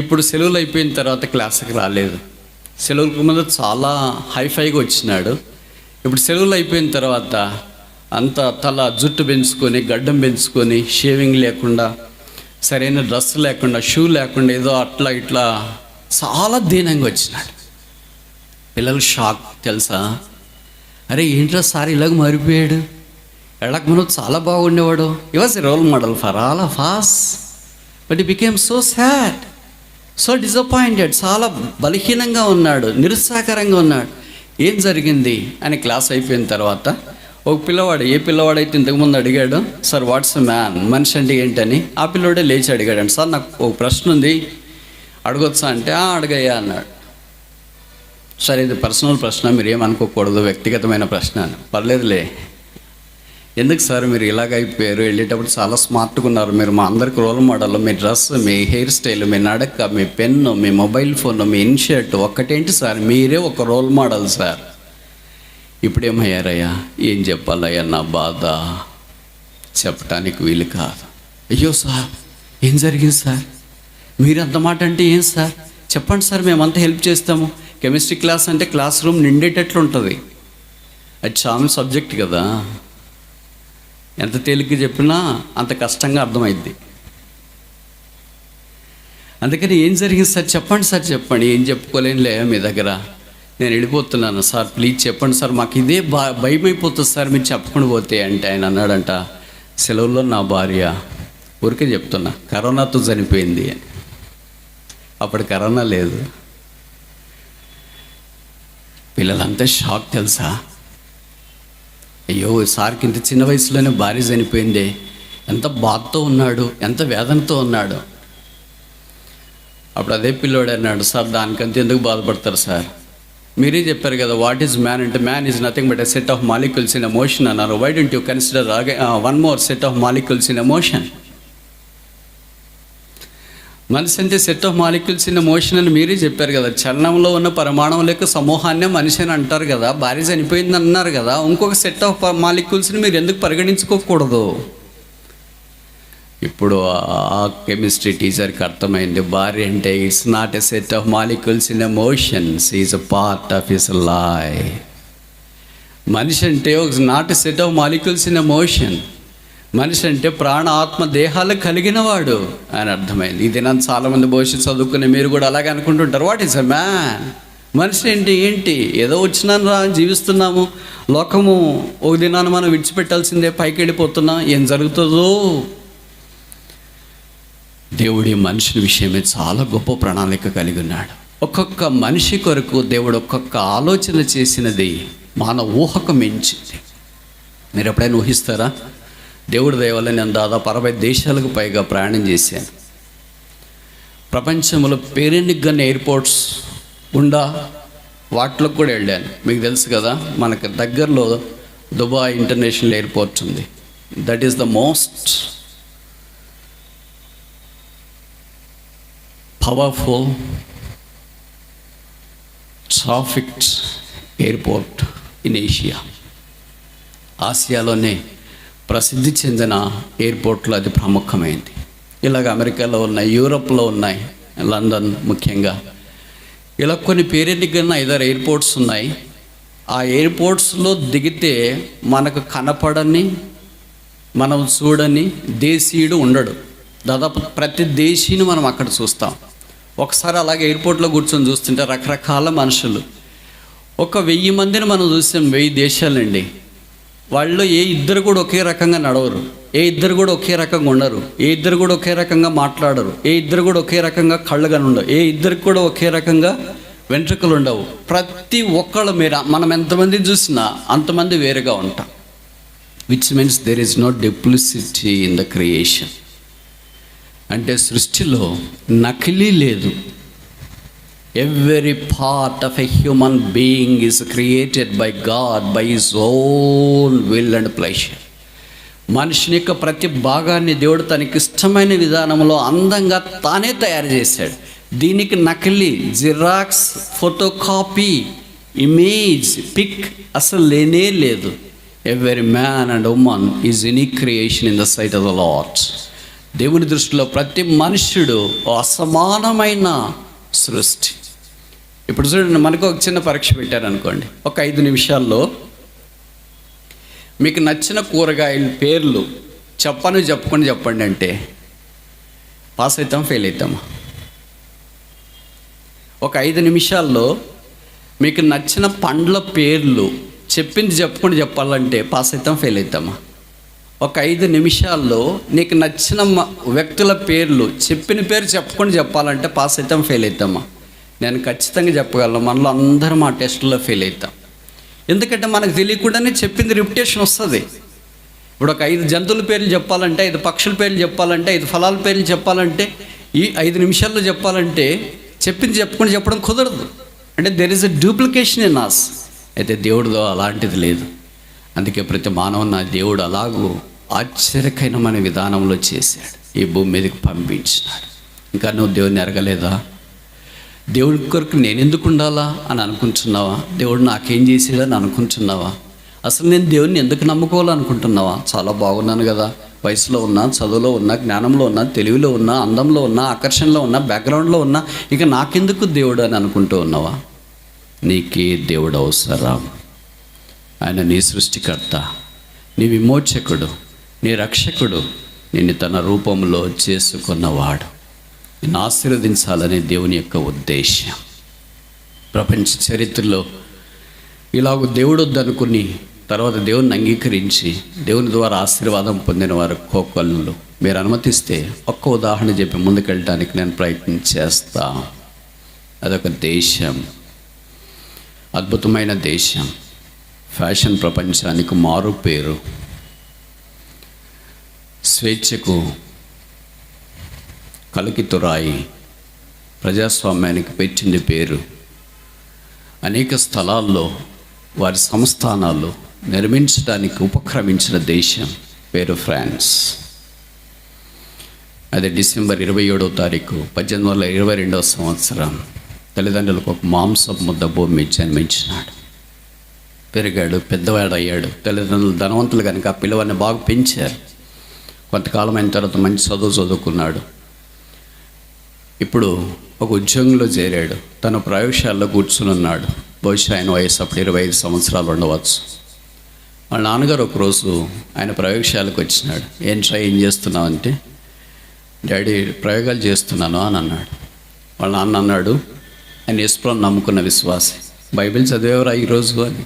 ఇప్పుడు సెలవులు అయిపోయిన తర్వాత క్లాస్కి రాలేదు. సెలవులకు ముందు చాలా హైఫైగా వచ్చినాడు. ఇప్పుడు సెలవులు అయిపోయిన తర్వాత అంత తల జుట్టు పెంచుకొని, గడ్డం పెంచుకొని, షేవింగ్ లేకుండా, సరైన డ్రెస్ లేకుండా, షూ లేకుండా, ఏదో అట్లా ఇట్లా చాలా దీనంగా వచ్చినాడు. పిల్లలు షాక్ తెలుసా, అరే ఏంట్రా సార్ ఇలాగ మారిపోయాడు, ఎళ్ళక ముందు చాలా బాగుండేవాడు. He was a role model for all of us, but he became so sad, so disappointed. చాలా బలహీనంగా ఉన్నాడు, నిరుత్సాహకరంగా ఉన్నాడు. ఏం జరిగింది అని క్లాస్ అయిపోయిన తర్వాత ఒక పిల్లవాడు, ఏ పిల్లవాడైతే ఇంతకుముందు అడిగాడు, సార్ వాట్స్ ఎ మ్యాన్, మనిషి అంటే ఏంటని, ఆ పిల్లవాడే లేచి అడిగాడు, సార్ నాకు ఒక ప్రశ్న ఉంది అడగొచ్చా అంటే అడగయ్యా అన్నాడు. సరే ఇది పర్సనల్ ప్రశ్న, మీరు ఏమనుకోకూడదు, వ్యక్తిగతమైన ప్రశ్న అని. పర్లేదులే, ఎందుకు సార్ మీరు ఇలాగ అయిపోయారు, వెళ్ళేటప్పుడు చాలా స్మార్ట్గా ఉన్నారు, మీరు మా అందరికి రోల్ మోడల్, మీ డ్రెస్, మీ హెయిర్ స్టైల్, మీ నడక, మీ పెన్ను, మీ మొబైల్ ఫోన్, మీ ఇన్షర్ట్ ఒక్కటేంటి సార్, మీరే ఒక రోల్ మోడల్ సార్. ఇప్పుడేమయ్యారయ్యా, ఏం చెప్పాలయ్యా నా బాధ, చెప్పటానికి వీలు కాదు. అయ్యో సార్ ఏం జరిగింది సార్, మీరు అంత మాట అంటే ఏం సార్, చెప్పండి సార్ మేమంతా హెల్ప్ చేస్తాము. కెమిస్ట్రీ క్లాస్ అంటే క్లాస్ రూమ్ నిండేటట్లు ఉంటుంది. అది చాలా సబ్జెక్ట్ కదా, ఎంత తేలిగ్గా చెప్పినా అంత కష్టంగా అర్థమైద్ది. అందుకని ఏం జరిగింది సార్, చెప్పండి సార్ చెప్పండి. ఏం చెప్పుకోలేనులే మీ దగ్గర, నేను వెళ్ళిపోతున్నాను సార్, ప్లీజ్ చెప్పండి సార్, మాకు ఇదే భయం అయిపోతుంది సార్ మీరు చెప్పకుండా పోతే అంటే. ఆయన అన్నాడంట, సెలవుల్లో నా భార్య, ఊరికే చెప్తున్నా, కరోనాతో చనిపోయింది అని. అప్పుడు కరోనా లేదు. పిల్లలంతా షాక్ తెలుసా, అయ్యో సార్కి ఇంత చిన్న వయసులోనే భార్య చనిపోయిందే, ఎంత బాధతో ఉన్నాడు, ఎంత వేదనతో ఉన్నాడు. అప్పుడు అదే పిల్లోడు అన్నాడు, సార్ దానికంత ఎందుకు బాధపడతారు సార్, మీరే చెప్పారు కదా వాట్ ఈజ్ మ్యాన్ అంటే man is nothing but a set of molecules in emotion అన్నారు. Why don't you consider one more set of molecules in emotion? మనిషి అంటే set of molecules in emotion అని మీరే చెప్పారు కదా. చలనంలో ఉన్న పరమాణువుల యొక్క సమూహాన్నే మనిషి అని అంటారు కదా. భార్య చనిపోయింది అన్నారు కదా, ఇంకొక సెట్ ఆఫ్ మాలిక్యూల్స్ని మీరు ఎందుకు పరిగణించుకోకూడదు? ఇప్పుడు ఆ కెమిస్ట్రీ టీచర్కి అర్థమైంది, భార్య అంటే it's not a set of molecules in emotions, is a part of his life. మనిషి అంటే ఒక not a set of molecules in emotion, మనిషి అంటే ప్రాణ ఆత్మ దేహాలు కలిగిన వాడు అని అర్థమైంది. ఇది నన్ను చాలామంది భవిష్యత్తు చదువుకుని మీరు కూడా అలాగే అనుకుంటుంటారు, వాట్ ఈస్ అ మ్యాన్, మనిషి ఏంటి ఏదో వచ్చినాను రా జీవిస్తున్నాము, లోకము ఒక దినాన్ని మనం విడిచిపెట్టాల్సిందే, పైకి వెళ్ళిపోతున్నాం, ఏం జరుగుతుందో. దేవుడి మనుషుల విషయమే చాలా గొప్ప ప్రణాళిక కలిగి ఉన్నాడు. ఒక్కొక్క మనిషి కొరకు దేవుడు ఒక్కొక్క ఆలోచన చేసినది మానవ ఊహకు మించింది. మీరు ఎప్పుడైనా ఊహిస్తారా? దేవుడి దయ వల్ల నేను దాదాపు 60 దేశాలకు పైగా ప్రయాణం చేశాను. ప్రపంచంలో పేరెన్నికన్న ఎయిర్పోర్ట్స్ ఉండా వాటిలోకి కూడా వెళ్ళాను. మీకు తెలుసు కదా, మనకు దగ్గరలో దుబాయ్ ఇంటర్నేషనల్ ఎయిర్పోర్ట్ ఉంది. That is the most powerful trafficked airport in Asia. ఆసియాలోనే ప్రసిద్ధి చెందిన ఎయిర్పోర్ట్లో అది ప్రముఖమైంది. ఇలాగ అమెరికాలో ఉన్నాయి, యూరోప్లో ఉన్నాయి, లండన్ ముఖ్యంగా. ఇలా కొన్ని పేరెన్నికన్న 5-6 ఎయిర్పోర్ట్స్ ఉన్నాయి. ఆ ఎయిర్పోర్ట్స్లో దిగితే మనకు కనపడని, మనం చూడని దేశీయుడు ఉండడు. దాదాపు ప్రతి దేశీయుని మనం అక్కడ చూస్తాం. ఒకసారి అలాగే ఎయిర్పోర్ట్లో కూర్చొని చూస్తుంటే రకరకాల మనుషులు, ఒక 1000 మందిని మనం చూసాం. 1000 దేశాలండి. వాళ్ళు ఏ ఇద్దరు కూడా ఒకే రకంగా నడవరు, ఏ ఇద్దరు కూడా ఒకే రకంగా ఉండరు, ఏ ఇద్దరు కూడా ఒకే రకంగా మాట్లాడరు, ఏ ఇద్దరు కూడా ఒకే రకంగా కళ్ళుగా ఉండవు, ఏ ఇద్దరికి కూడా ఒకే రకంగా వెంట్రుకలు ఉండవు. ప్రతి ఒక్కళ్ళు మనం ఎంతమంది చూసినా అంతమంది వేరుగా ఉంటాం. Which means there is no duplicity in the creation. అంటే సృష్టిలో నకిలీ లేదు. Every part of a human being is created by God by his own will and pleasure. మనిషిని యొక్క ప్రతి భాగాన్ని దేవుడు తనకి ఇష్టమైన విధానంలో అందంగా తానే తయారు చేశాడు. దీనికి నకిలీ, జిరాక్స్, ఫోటోకాపీ, ఇమేజ్, పిక్ అసలు లేనే లేదు. Every man and woman is unique creation in the sight of the Lord. దేవుని దృష్టిలో ప్రతి మనుష్యుడు అసమానమైన సృష్టి. ఇప్పుడు చూడండి, మనకు ఒక చిన్న పరీక్ష పెట్టారనుకోండి, ఒక 5 నిమిషాల్లో మీకు నచ్చిన కూరగాయల పేర్లు చెప్పుకొని చెప్పండి అంటే పాస్ అవుతాం, ఫెయిల్ అవుతామా? ఒక 5 నిమిషాల్లో మీకు నచ్చిన పండ్ల పేర్లు చెప్పుకొని చెప్పాలంటే పాస్ అవుతాం, ఫెయిల్ అవుతామా? ఒక 5 నిమిషాల్లో నీకు నచ్చిన వ్యక్తుల పేర్లు చెప్పిన పేరు చెప్పుకొని చెప్పాలంటే పాస్ అవుతాం, ఫెయిల్ అవుతామా? నేను ఖచ్చితంగా చెప్పగలను, మనలో అందరం ఆ టెస్ట్లో ఫెయిల్ అవుతాం. ఎందుకంటే మనకు తెలియకుండానే చెప్పింది రిపిటేషన్ వస్తుంది. ఇప్పుడు ఒక 5 జంతువుల పేర్లు చెప్పాలంటే, 5 పక్షుల పేర్లు చెప్పాలంటే, 5 ఫలాల పేర్లు చెప్పాలంటే, ఈ 5 నిమిషాల్లో చెప్పాలంటే చెప్పుకొని చెప్పడం కుదరదు. అంటే there is a duplication in us. అయితే దేవుడితో అలాంటిది లేదు. అందుకే ప్రతి మానవుని దేవుడు అలాగూ ఆశ్చర్యకరమైన విధానంలో చేశాడు, ఈ భూమి మీదకి పంపించినాడు. ఇంకా నువ్వు దేవుడిని ఎరగలేదా? దేవుడి కొరకు నేను ఎందుకు ఉండాలా అని అనుకుంటున్నావా? దేవుడు నాకేం చేసాడని అనుకుంటున్నావా? అసలు నేను దేవుడిని ఎందుకు నమ్ముకోవాలనుకుంటున్నావా? చాలా బాగున్నాను కదా, వయసులో ఉన్నా, చదువులో ఉన్నా, జ్ఞానంలో ఉన్నా, తెలివిలో ఉన్నా, అందంలో ఉన్నా, ఆకర్షణలో ఉన్నా, బ్యాక్గ్రౌండ్లో ఉన్నా, ఇక నాకెందుకు దేవుడు అని అనుకుంటూ ఉన్నావా? నీకే దేవుడు అవసరం. ఆయన నీ సృష్టికర్త, నీ విమోచకుడు, నీ రక్షకుడు, నిన్ను తన రూపంలో చేసుకున్నవాడు. నిన్ను ఆశీర్వదించాలనే దేవుని యొక్క ఉద్దేశం. ప్రపంచ చరిత్రలో ఇలాగ దేవుడు వద్దనుకుని తర్వాత దేవుని అంగీకరించి దేవుని ద్వారా ఆశీర్వాదం పొందిన వారు కోకొల్లు. మీరు అనుమతిస్తే ఒక్క ఉదాహరణ చెప్పి ముందుకెళ్ళడానికి నేను ప్రయత్నం చేస్తా. అదొక దేశం, అద్భుతమైన దేశం, ఫ్యాషన్ ప్రపంచానికి మారు పేరు, స్వేచ్ఛకు కలికితురాయి, ప్రజాస్వామ్యానికి పెట్టింది పేరు. అనేక స్థలాల్లో వారి సంస్థానాలు నిర్మించడానికి ఉపక్రమించిన దేశం పేరు ఫ్రాన్స్. అది డిసెంబర్ 27వ తారీఖు 1822వ సంవత్సరం తల్లిదండ్రులకు ఒక మాంసపు ముద్ద భూమి మీద జన్మించినాడు. పెరిగాడు, పెద్దవాడు అయ్యాడు. తల్లిదండ్రులు ధనవంతులు కనుక ఆ పిల్లవాడిని బాగా పెంచారు. కొంతకాలం అయిన తర్వాత మంచి చదువుకున్నాడు. ఇప్పుడు ఒక ఉద్యోగంలో చేరాడు. తన ప్రయోగశాలలో కూర్చుని ఉన్నాడు. బహుశా ఆయన వయసు అప్పుడు 25 సంవత్సరాలు ఉండవచ్చు. వాళ్ళ నాన్నగారు ఒకరోజు ఆయన ప్రయోగశాలకు వచ్చినాడు. ఏం చేస్తున్నావు అంటే, డాడీ ప్రయోగాలు చేస్తున్నాను అని అన్నాడు. వాళ్ళ నాన్న అన్నాడు, ఆయన యేసుప్రభువుని నమ్ముకున్న విశ్వాసి, బైబిల్ చదివేవరా ఈరోజు అని.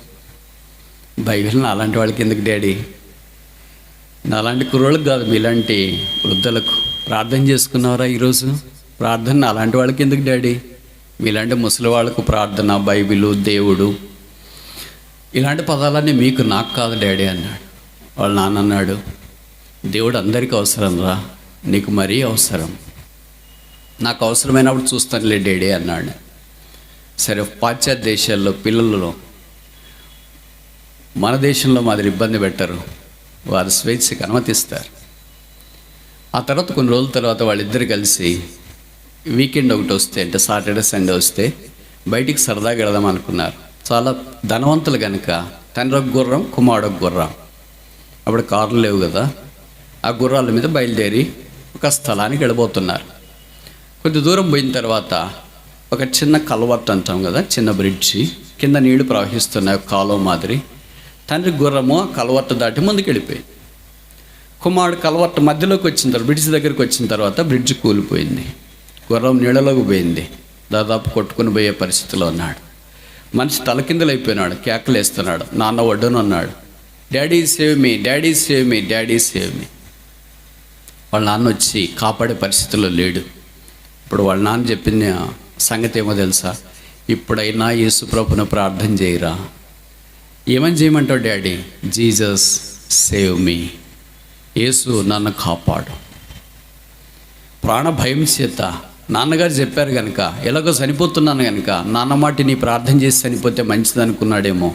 బైబిల్ని అలాంటి వాళ్ళకి ఎందుకు డాడీ? నా అలాంటి కుర్రోళ్ళకి కాదు, మీలాంటి వృద్ధులకు. ప్రార్థన చేసుకున్నారా ఈరోజు? ప్రార్థన అలాంటి వాళ్ళకి ఎందుకు డాడీ? మీలాంటి ముసలి వాళ్ళకు ప్రార్థన, బైబిలు, దేవుడు, ఇలాంటి పదాలన్నీ మీకు, నాకు కాదు డాడీ అన్నాడు. వాళ్ళ నాన్న అన్నాడు, దేవుడు అందరికీ అవసరం రా, నీకు మరీ అవసరం. నాకు అవసరమైనప్పుడు చూస్తానులే డాడీ అన్నాడు. సరే, పాశ్చాత్య దేశాల్లో పిల్లలలో మన దేశంలో మాదిరి ఇబ్బంది పెట్టరు, వారు స్వేచ్ఛకి అనుమతిస్తారు. ఆ తర్వాత కొన్ని రోజుల తర్వాత వాళ్ళిద్దరు కలిసి వీకెండ్ ఒకటి వస్తే, అంటే సాటర్డే సండే వస్తే బయటికి సరదాగా వెళదాం అనుకున్నారు. చాలా ధనవంతులు కనుక తండ్రి ఒక గుర్రం, కుమారుడు ఒక గుర్రం. అప్పుడు కార్లు లేవు కదా, ఆ గుర్రాల మీద బయలుదేరి ఒక స్థలానికి వెళ్ళబోతున్నారు. కొద్ది దూరం పోయిన తర్వాత ఒక చిన్న కల్వర్ట్ అంటాం కదా, చిన్న బ్రిడ్జి కింద నీళ్లు ప్రవహిస్తున్నాయి, కాలువ మాదిరి. తండ్రి గుర్రము ఆ కల్వర్ట్ దాటి ముందుకు వెళ్ళిపోయింది. కుమారుడు కల్వర్ట్ మధ్యలోకి వచ్చిన తర్వాత, బ్రిడ్జ్ దగ్గరికి వచ్చిన తర్వాత బ్రిడ్జ్ కూలిపోయింది. గుర్రం నీళ్ళలోకి పోయింది. దాదాపు కొట్టుకుని పోయే పరిస్థితిలో ఉన్నాడు. మనిషి తలకిందులైపోయినాడు, కేకలు వేస్తున్నాడు. నాన్న ఒడ్డున ఉన్నాడు, daddy save me, daddy save me, daddy save me. వాళ్ళ నాన్న వచ్చి కాపాడే పరిస్థితిలో లేడు. ఇప్పుడు వాళ్ళ నాన్న చెప్పిన సంగతి ఏమో తెలుసా? ఇప్పుడైనా యేసు ప్రభువును ప్రార్థన చేయరా. ఏమని చేయమంటావు డాడీ? జీసస్ సేవ్ మీ, యేసు నన్ను కాపాడు. ప్రాణ భయం చేత నాన్నగారు చెప్పారు కనుక, ఎలాగో చనిపోతున్నాను కనుక నాన్న మాట నీ ప్రార్థన చేసి చనిపోతే మంచిది అనుకున్నాడేమో.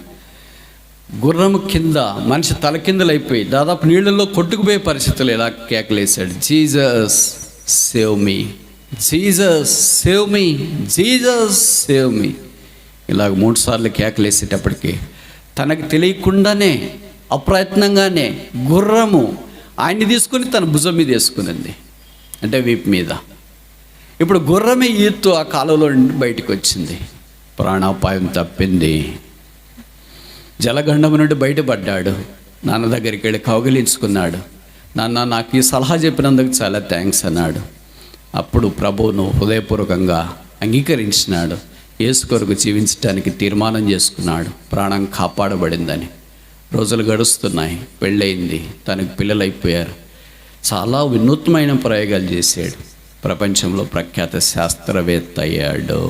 గుర్రము కింద మనిషి తలకిందులైపోయి దాదాపు నీళ్ళల్లో కొట్టుకుపోయే పరిస్థితులు ఎలా కేకలేశాడు, Jesus save me, Jesus save me, Jesus save me. ఇలాగ 3 సార్లు కేకలేసేటప్పటికి తనకు తెలియకుండానే అప్రయత్నంగానే గుర్రము ఆయన్ని తీసుకుని తన భుజం మీద వేసుకునింది, అంటే వీపు మీద. ఇప్పుడు గుర్రమే ఈదుతూ ఆ కాలువలో నుండి బయటకు వచ్చింది. ప్రాణాపాయం తప్పింది. జలగండం నుండి బయటపడ్డాడు. నాన్న దగ్గరికి వెళ్ళి కౌగిలించుకున్నాడు. నాన్న, నాకు ఈ సలహా చెప్పినందుకు చాలా థ్యాంక్స్ అన్నాడు. అప్పుడు ప్రభువును హృదయపూర్వకంగా అంగీకరించినాడు. యేసు కొరకు జీవించడానికి తీర్మానం చేసుకున్నాడు. ప్రాణం కాపాడబడిందని. రోజులు గడుస్తున్నాయి, పెళ్ళయింది, తనకు పిల్లలు అయిపోయారు. చాలా వినూత్నమైన ప్రయోగాలు చేశాడు. ప్రపంచంలో ప్రఖ్యాత శాస్త్రవేత్త అయ్యాడు.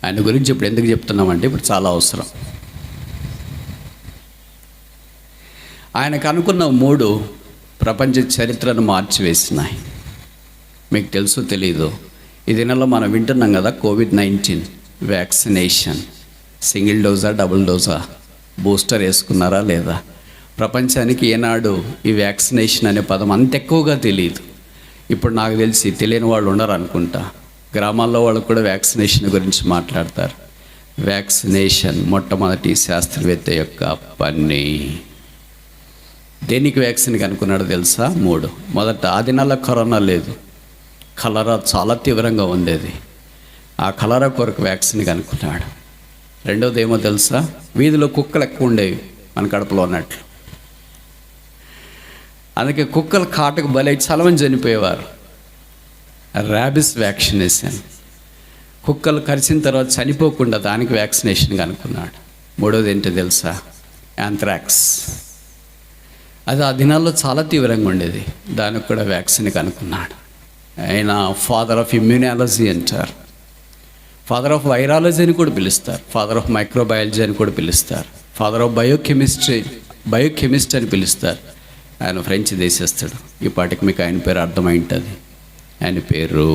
ఆయన గురించి ఇప్పుడు ఎందుకు చెప్తున్నామంటే, ఇప్పుడు చాలా అవసరం. ఆయనకు అనుకున్న 3 ప్రపంచ చరిత్రను మార్చివేసినాయి. మీకు తెలుసో తెలీదు, ఈ దినాల్లో మనం వింటున్నాం కదా, COVID-19 వ్యాక్సినేషన్. సింగిల్ డోజా, డబుల్ డోజా, బూస్టర్ వేసుకున్నారా లేదా? ప్రపంచానికి ఏనాడు ఈ వ్యాక్సినేషన్ అనే పదం అంత ఎక్కువగా తెలియదు. ఇప్పుడు నాకు తెలిసి తెలియని వాళ్ళు ఉండరు అనుకుంటా. గ్రామాల్లో వాళ్ళు కూడా వ్యాక్సినేషన్ గురించి మాట్లాడతారు. వ్యాక్సినేషన్ మొట్టమొదటి శాస్త్రవేత్త యొక్క పని. దేనికి వ్యాక్సిన్ కనుక్కున్నాడో తెలుసా? 3. మొదట, ఆ దినాల్లో కరోనా లేదు, కలరా చాలా తీవ్రంగా ఉండేది. ఆ కలరా కొరకు వ్యాక్సిన్ కనుక్కున్నాడు. రెండవది ఏమో తెలుసా? వీధిలో కుక్కలు ఎక్కువ ఉండేవి మన కడపలో ఉన్నట్లు. అందుకే కుక్కలు కాటుకు బలై చాలామంది చనిపోయేవారు. Rabies vaccination. కుక్కలు కరిచిన తర్వాత చనిపోకుండా దానికి వ్యాక్సినేషన్ కనుక్కున్నాడు. 3వది ఏంటో తెలుసా? యాంథ్రాక్స్. అది ఆ దినాల్లో చాలా తీవ్రంగా ఉండేది, దానికి కూడా వ్యాక్సిన్ కనుక్కున్నాడు. ఆయన ఫాదర్ ఆఫ్ ఇమ్యూనాలజీ అంటారు. ఫాదర్ ఆఫ్ వైరాలజీ అని కూడా పిలుస్తారు, ఫాదర్ ఆఫ్ మైక్రోబయాలజీ అని కూడా పిలుస్తారు, ఫాదర్ ఆఫ్ బయోకెమిస్ట్ అని పిలుస్తారు. ఆయన ఫ్రెంచ్ దేశస్థుడు. ఈ పాటికి మీకు ఆయన పేరు అర్థమై ఉంటుంది. ఆయన పేరు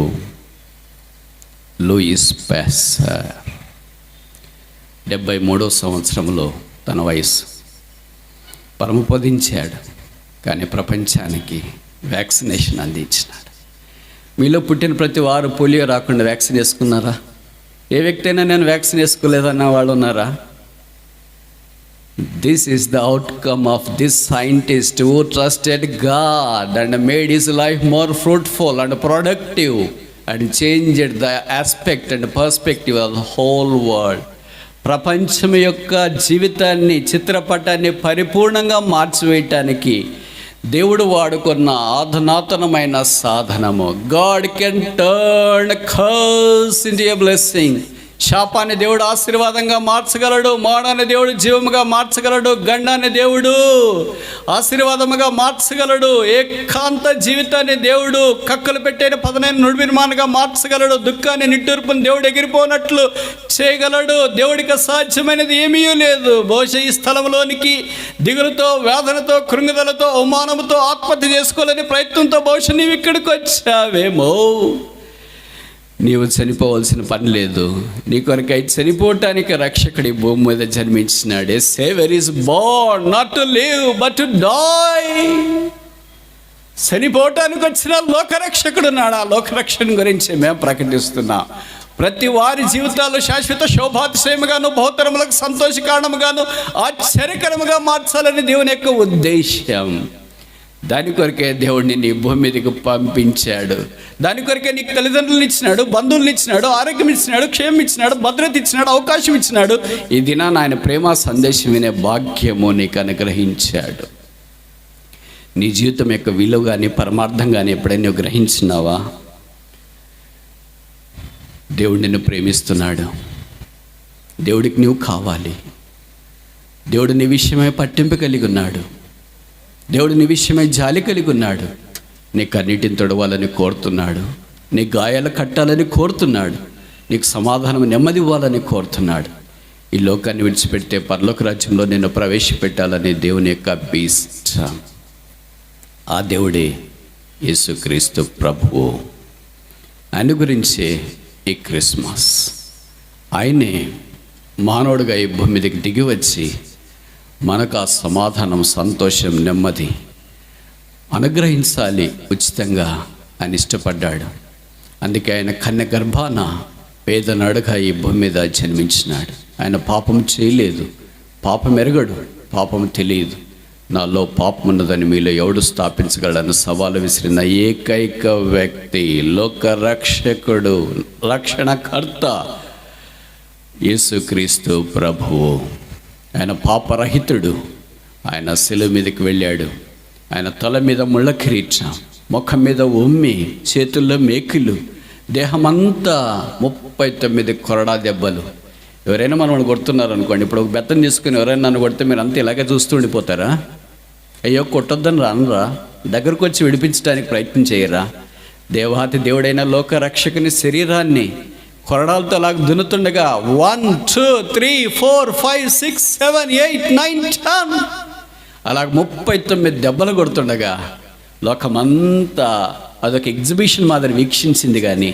లూయిస్ పాస్చర్. 73వ సంవత్సరంలో తన వయసు పరమపదించాడు. కానీ ప్రపంచానికి వ్యాక్సినేషన్ అందించినాడు. మీలో పుట్టిన ప్రతి వారు పోలియో రాకుండా వ్యాక్సిన్ వేసుకున్నారా? ఏ వ్యక్తి అయినా నేను వ్యాక్సిన్ వేసుకోలేదన్న వాళ్ళు ఉన్నారా? This is the outcome of this scientist who trusted God and made his life more fruitful and productive and changed the aspect and perspective of the whole world. ప్రపంచం యొక్క జీవితాన్ని, చిత్రపటాన్ని పరిపూర్ణంగా మార్చివేయటానికి దేవుడు వాడుకున్న అధునాతనమైన సాధనము. God can turn curse into a blessing. శాపాన్ని దేవుడు ఆశీర్వాదంగా మార్చగలడు, మరణాన్ని దేవుడు జీవముగా మార్చగలడు, గండాన్ని దేవుడు ఆశీర్వాదముగా మార్చగలడు, ఏకాంత జీవితాన్ని దేవుడు కక్కలు పెట్టైన పదనైన నుడిమిర్మానుగా మార్చగలడు, దుఃఖాన్ని నిట్టూర్పుని దేవుడు ఎగిరిపోనట్లు చేయగలడు. దేవుడికి అసాధ్యమైనది ఏమీ లేదు. బహుశా ఈ స్థలంలోనికి దిగులతో, వేదనతో, కృంగుదలతో, అవమానంతో ఆత్మహత్య చేసుకోవాలని ప్రయత్నంతో బహుశా నీవు ఇక్కడికి వచ్చావేమో. నీవు చనిపోవాల్సిన పని లేదు. నీ కొరకై చనిపోవటానికి రక్షకుడి భూమి మీద జన్మించినాడే. Saviour is born not to live but to die. చనిపోవటానికి వచ్చిన లోకరక్షకుడు నాడు. ఆ లోకరక్షణ గురించి మేము ప్రకటిస్తున్నాం. ప్రతి వారి జీవితాల్లో శాశ్వత శోభాతిశయముగాను, బహుతరములకు సంతోష కారణముగాను, ఆశ్చర్యకరముగా మార్చాలని దేవుని యొక్క ఉద్దేశం. దాని కొరకే దేవుడిని నీ భూమి మీదకి పంపించాడు. దాని కొరకే నీకు తల్లిదండ్రులను ఇచ్చినాడు, బంధువులను ఇచ్చినాడు, ఆరోగ్యం ఇచ్చినాడు, క్షేమం ఇచ్చినాడు, భద్రత ఇచ్చినాడు, అవకాశం ఇచ్చినాడు. ఈ దినాన ఆయన ప్రేమ సందేశం వినే భాగ్యము నీకు అనుగ్రహించాడు. నీ జీవితం యొక్క విలువ కానీ పరమార్థం కానీ ఎప్పుడైనా గ్రహించినావా? దేవుడు నిన్ను ప్రేమిస్తున్నాడు. దేవుడికి నువ్వు కావాలి. దేవుడు నీ విషయమై పట్టింపు కలిగి ఉన్నాడు. దేవుడు నీ విషయమై జాలి కలిగి ఉన్నాడు. నీ కన్నీటిని తొడవాలని కోరుతున్నాడు. నీ గాయాలు కట్టాలని కోరుతున్నాడు. నీకు సమాధానం, నెమ్మది ఇవ్వాలని కోరుతున్నాడు. ఈ లోకాన్ని విడిచిపెడితే పరలోక రాజ్యంలో నిన్ను ప్రవేశపెట్టాలని దేవుని యొక్క అభీష్టం. ఆ దేవుడే యేసుక్రీస్తు ప్రభువు. ఆయన గురించే ఈ క్రిస్మస్. ఆయనే మానవుడిగా ఈ భూమి మీదకి దిగి వచ్చి మనకు ఆ సమాధానం, సంతోషం, నెమ్మది అనుగ్రహించాలి ఉచితంగా ఆయన ఇష్టపడ్డాడు. అందుకే ఆయన కన్య గర్భాన పేదనడుగా ఈ భూమి మీద జన్మించినాడు. ఆయన పాపం చేయలేదు, పాపం ఎరగడు, పాపం తెలియదు. నాలో పాపం ఉన్నదని మీలో ఎవడు స్థాపించగలడని సవాలు విసిరిన ఏకైక వ్యక్తి, లోక రక్షకుడు, రక్షణకర్త యేసుక్రీస్తు ప్రభువు. ఆయన పాపరహితుడు. ఆయన శిలువ మీదకి వెళ్ళాడు. ఆయన తల మీద ముళ్ళ కిరీటం, ముఖం మీద ఉమ్మి, చేతుల్లో మేకులు, దేహమంతా 39 కొరడా దెబ్బలు. ఎవరైనా మనల్ని కొడుతున్నారు అనుకోండి, ఇప్పుడు ఒక బెత్తం తీసుకుని ఎవరైనా నన్ను కొడితే మీరు అంతా ఇలాగే చూస్తూ ఉండిపోతారా? అయ్యో కొట్టొద్దని రానరా? దగ్గరకు వచ్చి విడిపించడానికి ప్రయత్నం చేయరా? దేవాతి దేవుడైన లోక రక్షకుని శరీరాన్ని కొరడాలతో అలాగ దున్నుతుండగా 1 2 3 4 5 6 7 8 9 10 అలాగ 39 దెబ్బలు కొడుతుండగా లోకమంతా అదొక ఎగ్జిబిషన్ మాదిరి వీక్షించింది. కానీ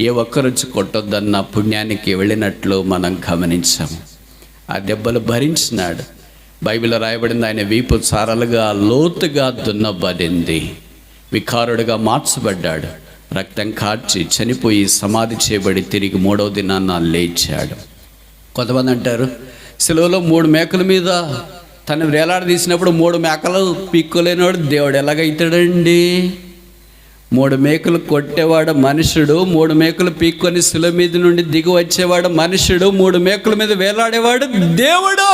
ఏ ఒక్కరొచ్చి కొట్టొద్దన్న పుణ్యానికి వెళ్ళినట్లు మనం గమనించాము. ఆ దెబ్బలు భరించినాడు. బైబిల్లో రాయబడింది, ఆయన వీపు చారలుగా లోతుగా దున్నబడింది. వికారుడుగా మార్చబడ్డాడు. రక్తం కార్చి చనిపోయి సమాధి చేయబడి తిరిగి 3వ దినాన లేచాడు. కొంతమంది అంటారు, సిలువలో 3 మేకల మీద తను వేలాడదీసినప్పుడు 3 మేకలు పీక్కోలేనివాడు దేవుడు ఎలాగైతాడండి? 3 మేకలు కొట్టేవాడు మనుషుడు, 3 మేకలు పీక్కొని సిలువ మీద నుండి దిగి వచ్చేవాడు మనుషుడు, 3 మేకల మీద వేలాడేవాడు దేవుడు.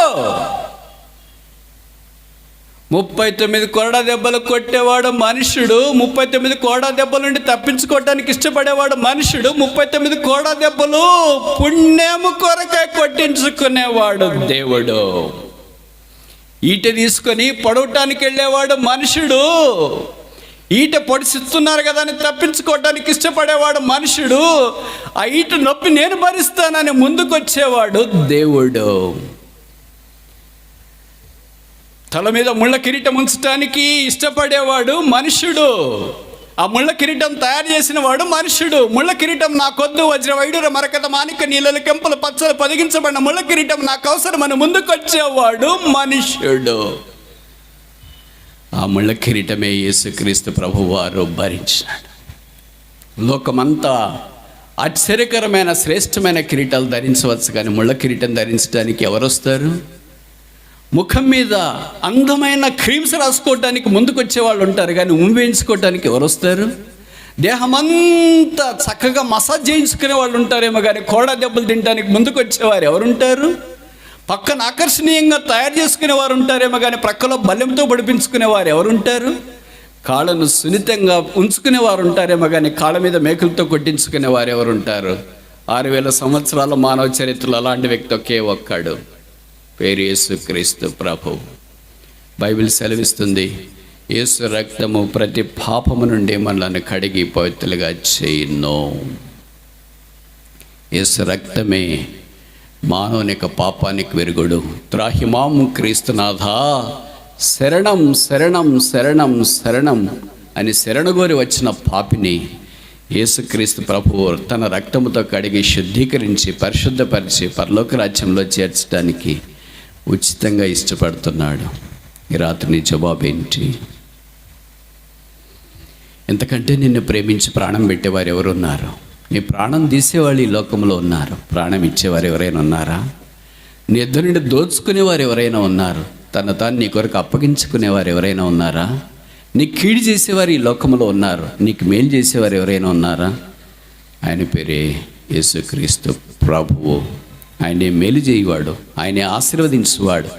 39 కొరడా దెబ్బలు కొట్టేవాడు మనుషుడు, 39 కొరడా దెబ్బల నుండి తప్పించుకోవడానికి ఇష్టపడేవాడు మనుషుడు, 39 కొరడా దెబ్బలు పుణ్యము కొరకై కొట్టించుకునేవాడు దేవుడు. ఈట తీసుకొని పొడవటానికి వెళ్ళేవాడు మనుషుడు, ఈట పొడిచిస్తున్నారు కదా అని తప్పించుకోవడానికి ఇష్టపడేవాడు మనుషుడు. ఆ ఈట నొప్పి నేను భరిస్తానని ముందుకొచ్చేవాడు దేవుడు. తల మీద ముళ్ళ కిరీటం ఉంచడానికి ఇష్టపడేవాడు మనుషుడు. ఆ ముళ్ళ కిరీటం తయారు చేసిన వాడు మనుషుడు. ముళ్ళ కిరీటం నాకొద్దు, వజ్ర వైడూర మరకత మాణిక నీళ్ళలు కెంపులు పచ్చలు పొదిగించబడిన ముళ్ళ కిరీటం నాకు అవసరమని ముందుకొచ్చేవాడు మనుష్యుడు. ఆ ముళ్ళ కిరీటమే యేసుక్రీస్తు ప్రభువారు భరించాడు. లోకమంతా ఆశ్చర్యకరమైన శ్రేష్టమైన కిరీటాలు ధరించవచ్చు, కానీ ముళ్ళ కిరీటం ధరించడానికి ఎవరు వస్తారు? ముఖం మీద అందమైన క్రీమ్స్ రాసుకోవడానికి ముందుకు వచ్చేవాళ్ళు ఉంటారు, కానీ వేయించుకోవడానికి ఎవరు వస్తారు? దేహమంతా చక్కగా మసాజ్ చేయించుకునే వాళ్ళు ఉంటారేమో, కానీ కోడా దెబ్బలు తినడానికి ముందుకు వచ్చేవారు ఎవరుంటారు? పక్కన ఆకర్షణీయంగా తయారు చేసుకునే వారు ఉంటారేమో, కానీ ప్రక్కలో బల్లెంతో పడిపించుకునేవారు ఎవరుంటారు? కాళ్ళను సున్నితంగా ఉంచుకునేవారు ఉంటారేమో, కానీ కాళ్ళ మీద మేకులతో కొట్టించుకునేవారు ఎవరుంటారు? 6000 సంవత్సరాల మానవ చరిత్రలో అలాంటి వ్యక్తి ఒకే ఒక్కడు, పేరు యేసుక్రీస్తు ప్రభు. బైబిల్ సెలవిస్తుంది, యేసు రక్తము ప్రతి పాపము నుండి మనల్ని కడిగి పవిత్రులుగా చేయును. యేసు రక్తమే మానవుని యొక్క పాపానికి విరుగుడు. త్రాహిమాం క్రీస్తునాథా శరణం శరణం శరణం శరణం అని శరణగోరి వచ్చిన పాపిని యేసుక్రీస్తు ప్రభువు తన రక్తముతో కడిగి శుద్ధీకరించి పరిశుద్ధపరిచి పరలోక రాజ్యంలో చేర్చడానికి ఉచితంగా ఇష్టపడుతున్నాడు. ఈ రాత్రి నీ జవాబు ఏంటి? ఎంతకంటే నిన్ను ప్రేమించి ప్రాణం పెట్టేవారు ఎవరున్నారు? నీ ప్రాణం తీసేవాళ్ళు ఈ లోకంలో ఉన్నారు. ప్రాణం ఇచ్చేవారు ఎవరైనా ఉన్నారా? నీ ఇద్దరు నుండి దోచుకునేవారు ఎవరైనా ఉన్నారు? తాను నీ కొరకు అప్పగించుకునేవారు ఎవరైనా ఉన్నారా? నీ కీడు చేసేవారు ఈ లోకంలో ఉన్నారు. నీకు మేలు చేసేవారు ఎవరైనా ఉన్నారా? ఆయన పేరే యేసుక్రీస్తు ప్రభువు. ఆయనే మేలు చేయవాడు, ఆయనే ఆశీర్వదించేవాడు,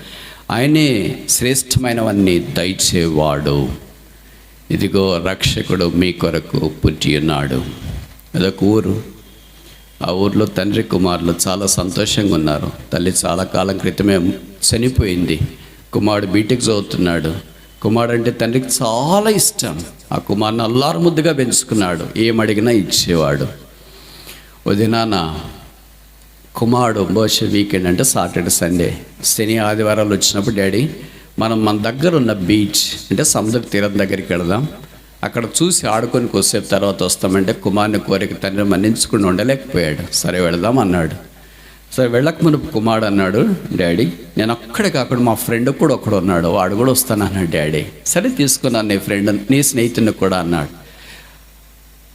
ఆయనే శ్రేష్టమైనవన్నీ దయచేవాడు. ఇదిగో రక్షకుడు మీ కొరకు పుట్టి ఉన్నాడు. అదొక ఊరు. ఆ ఊర్లో తండ్రి కుమారులు చాలా సంతోషంగా ఉన్నారు. తల్లి చాలా కాలం క్రితమే చనిపోయింది. కుమారుడు బీటెక్ చదువుతున్నాడు. కుమారుడు అంటే తండ్రికి చాలా ఇష్టం. ఆ కుమారుని అల్లారు ముద్దుగా పెంచుకున్నాడు. ఏమడిగినా ఇచ్చేవాడు. వదినాన కుమారుడు బహుశా వీకెండ్ అంటే సాటర్డే సండే శని ఆదివారాలు వచ్చినప్పుడు, డాడీ మనం మన దగ్గర ఉన్న బీచ్ అంటే సముద్ర తీరం దగ్గరికి వెళదాం, అక్కడ చూసి ఆడుకొని కొద్దిసేపు తర్వాత వస్తామంటే కుమారుని కోరిక తండ్రి మన్నించుకుని ఉండలేకపోయాడు. సరే వెళదాం అన్నాడు. సరే వెళ్ళక మునుపు కుమారుడు అన్నాడు, డాడీ నేను ఒక్కడే కాకుండా మా ఫ్రెండ్ కూడా ఒకడు ఉన్నాడు, వాడు కూడా వస్తానన్నాడు. డాడీ సరే తీసుకున్నాను నీ ఫ్రెండ్, నీ స్నేహితుడిని కూడా అన్నాడు.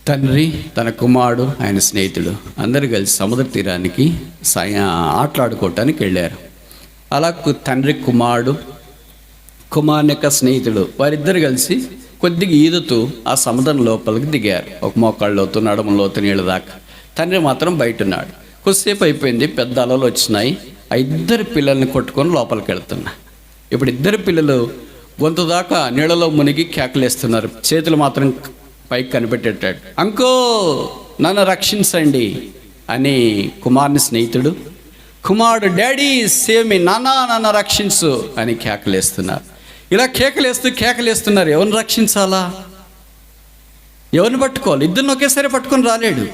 తండ్రి తన కుమారుడు ఆయన స్నేహితుడు అందరూ కలిసి సముద్ర తీరానికి ఆటలాడుకోవటానికి వెళ్ళారు. అలా తండ్రి కుమారుని యొక్క స్నేహితుడు వారిద్దరు కలిసి కొద్దిగా ఈదుతూ ఆ సముద్రం లోపలికి దిగారు. ఒక మోకాళ్ళ లోతు నడుము లోతు నీళ్ళ దాకా. తండ్రి మాత్రం బయట ఉన్నాడు. కొద్దిసేపు అయిపోయింది, పెద్ద అలలు వచ్చినాయి. ఆ ఇద్దరు పిల్లల్ని కొట్టుకొని లోపలికి వెళ్తున్నా. ఇప్పుడు ఇద్దరు పిల్లలు గొంతు దాకా నీళ్ళలో మునిగి కేకలేస్తున్నారు. చేతులు మాత్రం పైకి కనిపెట్టేటాడు. అంకో నన్ను రక్షించండి అని కుమారుని స్నేహితుడు, కుమారుడు డాడీ సేవ్ మీ, నాన్న నన్ను రక్షించు అని కేకలేస్తున్నారు. ఇలా కేకలేస్తున్నారు. ఎవరిని రక్షించాలా? ఎవరిని పట్టుకోవాలి? ఇద్దరిని ఒకేసారి పట్టుకొని రాలేడు.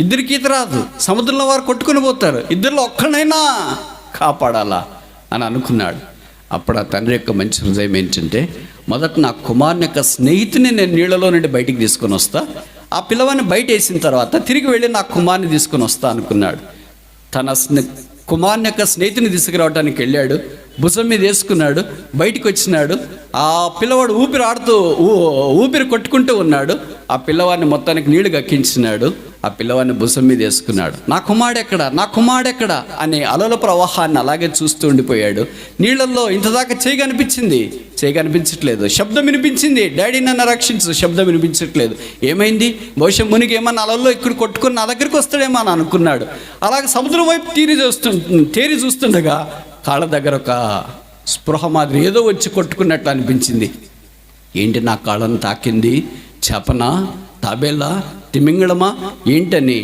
ఇద్దరికి ఈత రాదు. సముద్రంలో వారు కొట్టుకుని పోతారు. ఇద్దరిలో ఒక్కనైనా కాపాడాలా అని అనుకున్నాడు. అప్పుడు ఆ తండ్రి యొక్క మంచి హృదయం ఏంటంటే, మొదట నా కుమారుని యొక్క స్నేహితుని నేను నీళ్ళలో నుండి బయటికి తీసుకొని వస్తా, ఆ పిల్లవాడిని బయట వేసిన తర్వాత తిరిగి వెళ్ళి నా కుమారుని తీసుకొని వస్తా అనుకున్నాడు. తన కుమారుని యొక్క స్నేహితుని తీసుకురావడానికి వెళ్ళాడు. భుజం మీద వేసుకున్నాడు. బయటికి వచ్చినాడు. ఆ పిల్లవాడు ఊపిరి కొట్టుకుంటూ ఉన్నాడు. ఆ పిల్లవాడిని మొత్తానికి నీళ్లు గక్కించినాడు. ఆ పిల్లవాడిని భుజం మీద వేసుకున్నాడు. నా కుమారుడెక్కడా అని అలల ప్రవాహాన్ని అలాగే చూస్తూ ఉండిపోయాడు. నీళ్ళల్లో ఇంతదాకా చేయి కనిపించట్లేదు. శబ్దం వినిపించింది, డాడీ నన్ను రక్షించు. శబ్దం వినిపించట్లేదు. ఏమైంది? బహుశా మునిగి ఏమన్నా అలల్లో ఇక్కడ కొట్టుకుని నా దగ్గరికి వస్తాడేమో అని అనుకున్నాడు. అలాగే సముద్రం వైపు తేరి చూస్తుండగా కాళ్ళ దగ్గర ఒక స్పృహ మాదిరి ఏదో వచ్చి కొట్టుకున్నట్లు అనిపించింది. ఏంటి నా కాళ్ళను తాకింది? చేపనా, తాబేలా, తిమింగళమా ఏంటని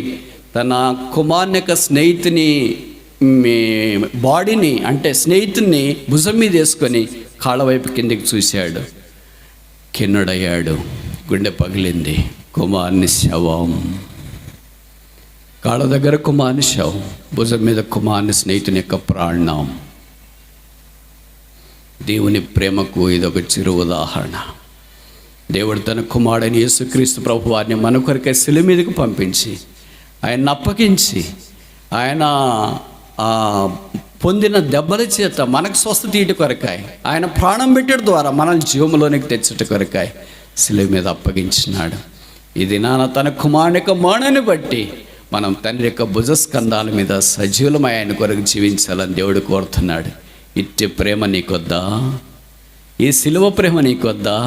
తన కుమారుని యొక్క స్నేహితుని బాడీని అంటే స్నేహితుని భుజం మీద వేసుకొని కాళ్ళ వైపు కిందికి చూశాడు. కిన్నుడయ్యాడు. గుండె పగిలింది. కుమారుని శవం, కాళ్ళ దగ్గర కుమారుని శవం, భుజం మీద కుమారుని స్నేహితుని యొక్క ప్రాణం. దేవుని ప్రేమకు ఇదొక చిరు ఉదాహరణ. దేవుడు తన కుమారుడైన యేసుక్రీస్తు ప్రభు వారిని మన కొరకే శిలువ మీదకు పంపించి ఆయన అప్పగించి ఆయన పొందిన దెబ్బల చేత మనకు స్వస్థత ఇటు కొరకాయ, ఆయన ప్రాణం పెట్టడం ద్వారా మనల్ని జీవంలోనికి తెచ్చుట కొరకాయ శిలువ మీద అప్పగించినాడు. ఇది తన కుమారుని యొక్క మరణాన్ని బట్టి మనం తండ్రి యొక్క భుజస్కంధాల మీద సజీవులమై ఆయన కొరకు జీవించాలని దేవుడు కోరుతున్నాడు. ఇట్టి ప్రేమ నీకొద్దా? ఈ శిలువ ప్రేమ నీకొద్దా?